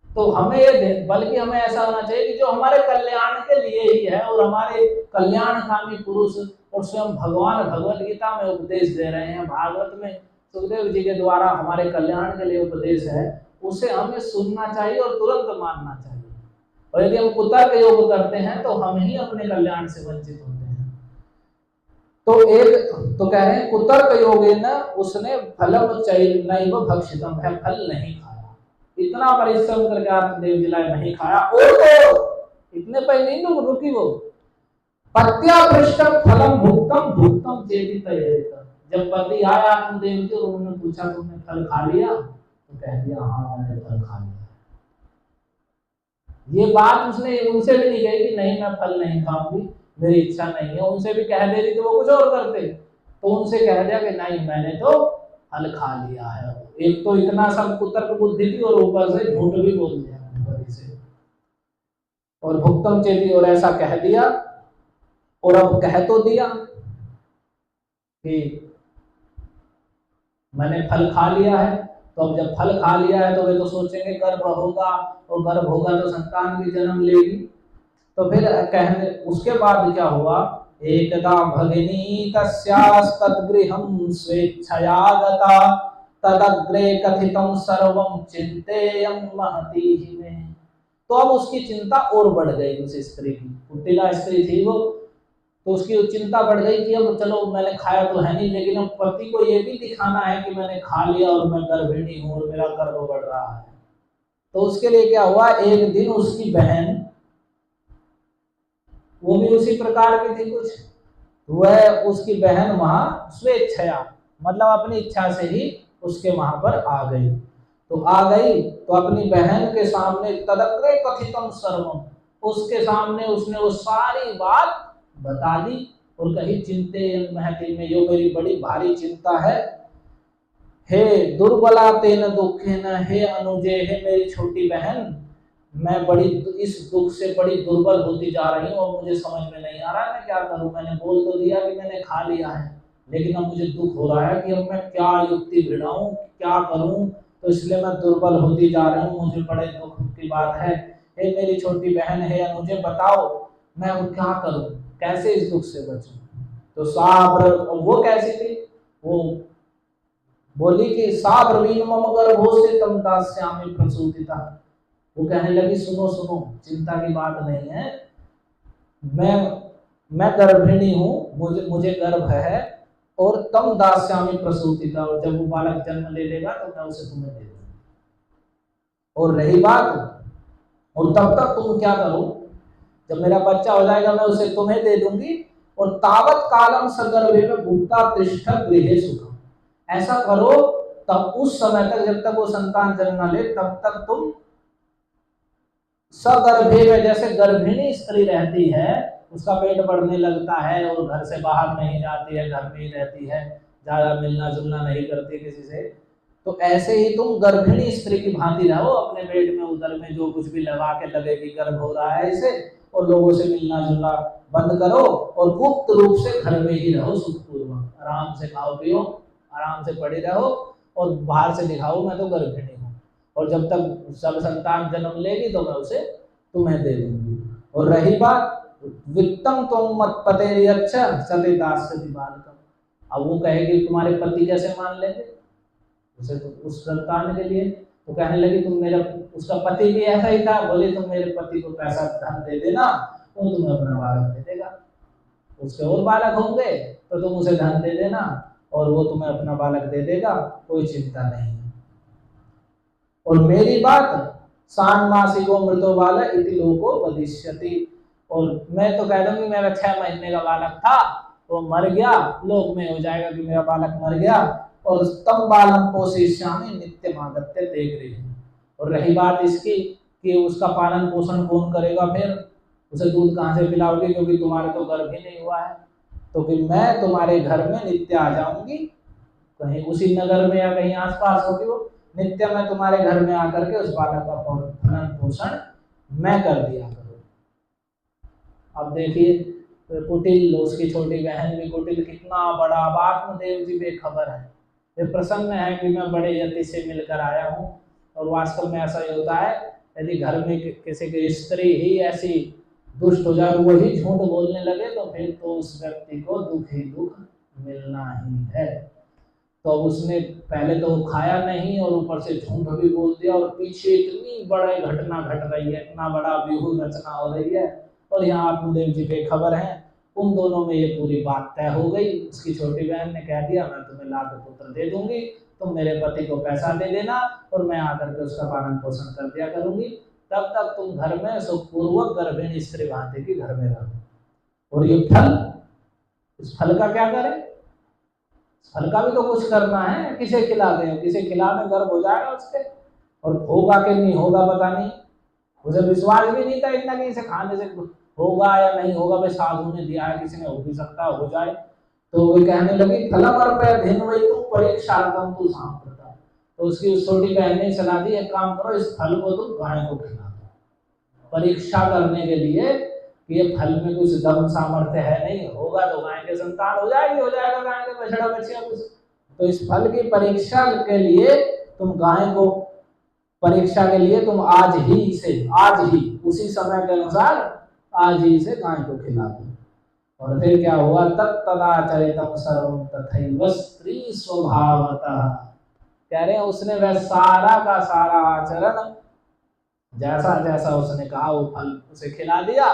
तो हमें ये बल्कि हमें ऐसा होना चाहिए कि जो हमारे कल्याण के लिए ही है, और हमारे कल्याणकामी पुरुष और स्वयं भगवान भगवत गीता में उपदेश दे रहे हैं, भागवत में सुखदेव जी के द्वारा हमारे कल्याण के लिए उपदेश है, उसे हमें सुनना चाहिए और तुरंत मानना चाहिए। और यदि हम कुतर्क योग करते हैं तो हम ही अपने कल्याण से वंचित होते हैं। तो कह रहे हैं कुतर्क योगेन उसने फलम नैव भक्षितम्, फल नहीं खाया, इतना परिश्रम करके आत्मदेव जिलाए नहीं खाया। और तो इतने पर नहीं रुकी, वो पत्या पृष्ठम फलम भुक्तम चेति तयेत। जब पति आया आत्मदेव जी, उन्होंने पूछा तुमने फल खा लिया, तो कह दिया हाँ मैंने फल खा लिया। ये बात उसने उनसे भी नहीं कही कि नहीं मैं फल नहीं खाऊंगी, मेरी इच्छा नहीं है, उनसे भी कह देती तो वो कुछ और करते, तो उनसे कह दिया कि नहीं मैंने तो फल खा लिया है। एक तो इतना सब कुतर्क बुद्धि थी, और ऊपर से झूठ भी बोल दिया से, और भुक्तम चेती, और ऐसा कह दिया। और अब कह तो दिया कि मैंने फल खा लिया है, तो अब जब फल खा लिया है तो वे तो सोचेंगे गर्भ होगा, और गर्भ होगा तो संतान भी जन्म लेगी। तो फिर कहने उसके बाद क्या हुआ, एकदा भगिनी तस्यास्तद्गृहं स्वेच्छया गता तदग्रे कथितं सर्वं चिंतेयं महती में। तो अब उसकी चिंता और बढ़ गई उस स्त्री की, कुटिला स्त्री थी वो, तो उसकी चिंता बढ़ गई कि अब चलो मैंने खाया तो है नहीं, लेकिन अब पति को ये भी दिखाना है कि मैंने खा लिया और मैं गर्भिणी हूँ और मेरा गर्भ बढ़ रहा है। तो उसके लिए क्या हुआ, एक दिन उसकी बहन, वो भी उसी प्रकार की थी कुछ, वह उसकी बहन वहां स्वेच्छया, मतलब अपनी इच्छा से ही उसके वहां पर आ गई। तो आ गई तो अपनी बहन के सामने तदग्रे कथितम सर्वम, उसके सामने उसने वो सारी बात बता दी और कही चिंते महती में, यो मेरी बड़ी भारी चिंता है। हे दुर्बला तेन दुखेन, हे अनुजे, हे मेरी छोटी बहन, मैं बड़ी इस दुख से बड़ी दुर्बल होती जा रही हूँ और मुझे समझ में नहीं आ रहा है मैं क्या करूँ। मैंने बोल तो दिया कि मैंने खा लिया है, लेकिन अब मुझे दुख हो रहा है कि अब मैं क्या युक्ति भिड़ाऊं, क्या करूं, तो इसलिए मैं दुर्बल होती जा रही हूँ, मुझे बड़े दुख की बात है। हे मेरी छोटी बहन, है मुझे बताओ मैं अब क्या करूं, कैसे इस दुख से बचूं। तो साब्र, वो कैसी थी, वो बोली कि साब्रवीन मम गर्भो से तम दास्यामि प्रसूतिता। वो कहने लगी सुनो सुनो, चिंता की बात नहीं है, मैं गर्भिणी हूँ, मुझे मुझे गर्भ है, और तम दास्यामि प्रसूतिता, और जब वो बालक जन्म ले लेगा तो मैं उसे तुम्हें दे दूंगी। और रही बात, और तब तक तुम क्या करो, जब मेरा बच्चा हो जाएगा मैं उसे तुम्हें दे दूंगी, और तावत कालम सगर्भे में भूता तिष्ठ गृहे सुखम, ऐसा करो तब उस समय तक, जब तक वो संतान जन्म न ले तब तक तुम सगर्भे में, जैसे गर्भिणी स्त्री रहती है, उसका पेट बढ़ने लगता है और घर से बाहर नहीं जाती है, घर में ही रहती है, ज्यादा मिलना जुलना नहीं करती किसी से, तो ऐसे ही तुम गर्भिणी स्त्री की भांति रहो, अपने पेट में उदर में जो कुछ भी लगा के लगे कि गर्भ हो रहा है इसे, और लोगों से मिलना जुलना बंद करो और गुप्त रूप से घर में ही रहो सुखपूर्वक, आराम से खाओ पियो, आराम से पड़ी रहो, और बाहर से दिखाओ मैं तो गर्भिणी हूँ, और जब तक सब संतान जन्म लेगी तो मैं उसे तुम्हें दे दूंगी। और रही बात वित्तम तुम मत पते अच्छा सते दास्यति बालकम, अब वो कहेगी तुम्हारे पति कैसे मान लेंगे उसे, तो उस संतान के लिए, तो कहने लगी तुम मेरा, उसका पति भी ऐसा ही था, बोले तुम मेरे पति को पैसा धन दे देना, वो तुम्हें अपना बालक दे देगा, उसके और बालक होंगे तो तुम उसे धन दे देना और वो तुम्हें अपना बालक दे देगा, कोई चिंता नहीं। और मेरी बात षाण्मासिको मृतो बाल इति लोको वदिष्यति, और मैं तो कह दूंगी मेरा 6 महीने का बालक था, वो मर गया, लोक में हो जाएगा कि मेरा बालक मर गया, और तम बालम पोषिष्यामि नित्यमागत्य देख रही है। और रही बात इसकी कि उसका पालन पोषण कौन करेगा, फिर उसे दूध कहाँ से पिलाओगे, क्योंकि तुम्हारे तो गर्भ ही नहीं हुआ है, तो फिर मैं तुम्हारे घर में नित्य आ जाऊंगी, कहीं उसी नगर में या कहीं आसपास होगी वो, नित्य मैं तुम्हारे घर में आकर के उस बालक का भरण पोषण मैं कर दिया करूँ। अब देखिए कुटिल, उसकी छोटी बहन भी कुटिल, कितना बड़ा, अब आत्मदेव जी बेखबर है, वे प्रसन्न है कि मैं बड़े यति से मिलकर आया हूँ। और वास्तव में ऐसा ही होता है, यदि घर में किसी की स्त्री ही ऐसी दुष्ट हो जाए, वही झूठ बोलने लगे, तो फिर तो उस व्यक्ति को दुख ही दुख मिलना ही है। तो अब उसने पहले तो खाया नहीं और ऊपर से झूठ भी बोल दिया, और पीछे इतनी बड़ी घटना घट रही है, इतना बड़ा व्यूह रचना हो रही है, और यहाँ आत्मदेव जी बेखबर हैं। उन दोनों में ये पूरी बात तय हो गई। उसकी छोटी बहन ने कह दिया मैं तुम्हें लाख पुत्र दे दूंगी, तुम मेरे पति को पैसा दे देना और मैं आकर के उसका पालन पोषण कर दिया करूंगी, तब तक तुम घर में सुखपूर्वक गर्भिणी स्त्री भांति की घर में रहो। और ये फल, इस फल का क्या करें, फल का भी तो कुछ करना है, किसे खिला दें, किसे खिलाने गर्भ हो जाएगा उसके, और होगा कि नहीं होगा पता नहीं, मुझे विश्वास भी नहीं था इतना कि इसे खाने से होगा या नहीं होगा, भाई साधु ने दिया है, किसी ने हो भी सकता हो जाए। तो वो कहने लगी फलम अर्पय धिन्वैतुं परीक्षार्थं तु सांप्रतम्, तो उसकी उस छोटी बहन ने सलाह दी एक काम करो, इस फल को तुम गाय को खिला दो, परीक्षा करने के लिए कि ये फल में कुछ दम सामर्थ्य है नहीं, होगा तो गाय के संतान हो जाएगी, हो जाएगा गाय के बछड़ा बच्चियां कुछ, तो इस फल की परीक्षा के लिए तुम गाय को, परीक्षा के लिए तुम आज ही इसे, आज ही उसी समय के अनुसार आज ही इसे गाय को खिला दो। और फिर क्या हुआ, तत्तदाचरितम सर्वं तथैव स्त्री स्वभावतः, कह रहे हैं उसने वह सारा का सारा आचरण जैसा जैसा उसने कहा वो फल उसे खिला दिया,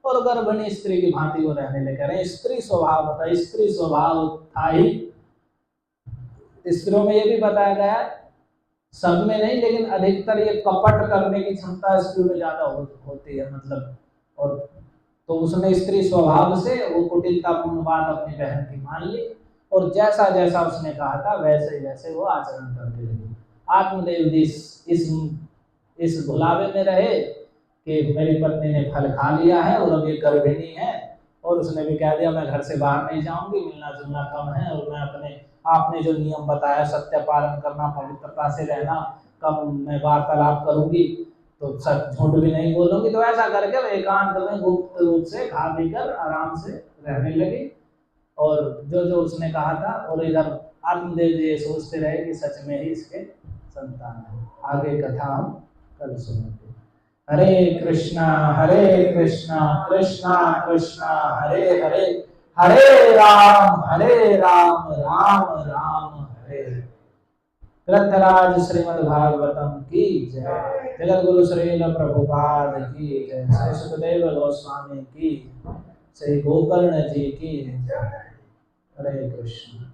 और गर्भिणी स्त्री की भांति वो रहने लगे। कह रहे हैं स्त्री स्वभाव था, स्त्री स्वभाव था ही। स्त्रियों में ये भी बताया गया है, सब में नहीं लेकिन अधिकतर ये कपट करने की क्षमता स्त्रियों में ज्यादा होती है, मतलब। और तो उसने स्त्री स्वभाव से वो कुटिलतापूर्ण बात अपनी बहन की मान ली, और जैसा जैसा उसने कहा था वैसे वैसे वो आचरण करने लगी। आत्मदेव जी इस भुलावे में रहे कि मेरी पत्नी ने फल खा लिया है और अब ये गर्भिणी है, और उसने भी कह दिया मैं घर से बाहर नहीं जाऊंगी, मिलना जुलना कम है, और मैं अपने आपने जो नियम बताया सत्य पालन करना, पवित्रता से रहना, कम मैं वार्तालाप करूंगी, तो सच झूठ भी नहीं बोलूंगी। तो ऐसा करके वो एकांत में गुप्त रूप से खा पी कर आराम से रहने लगी, और जो जो उसने कहा था। और इधर आत्मदेव जी सोचते रहे कि सच में ही इसके संतान है। आगे कथा हम कल सुनेंगे। हरे कृष्णा कृष्णा कृष्णा हरे हरे, हरे राम राम राम हरे। ग्रंथराज श्रीमद् भागवतम की जय। जगत गुरु श्रील प्रभुपाद की जय। श्री सुखदेव गोस्वामी की, श्री गोकर्ण जी की जय। हरे कृष्ण।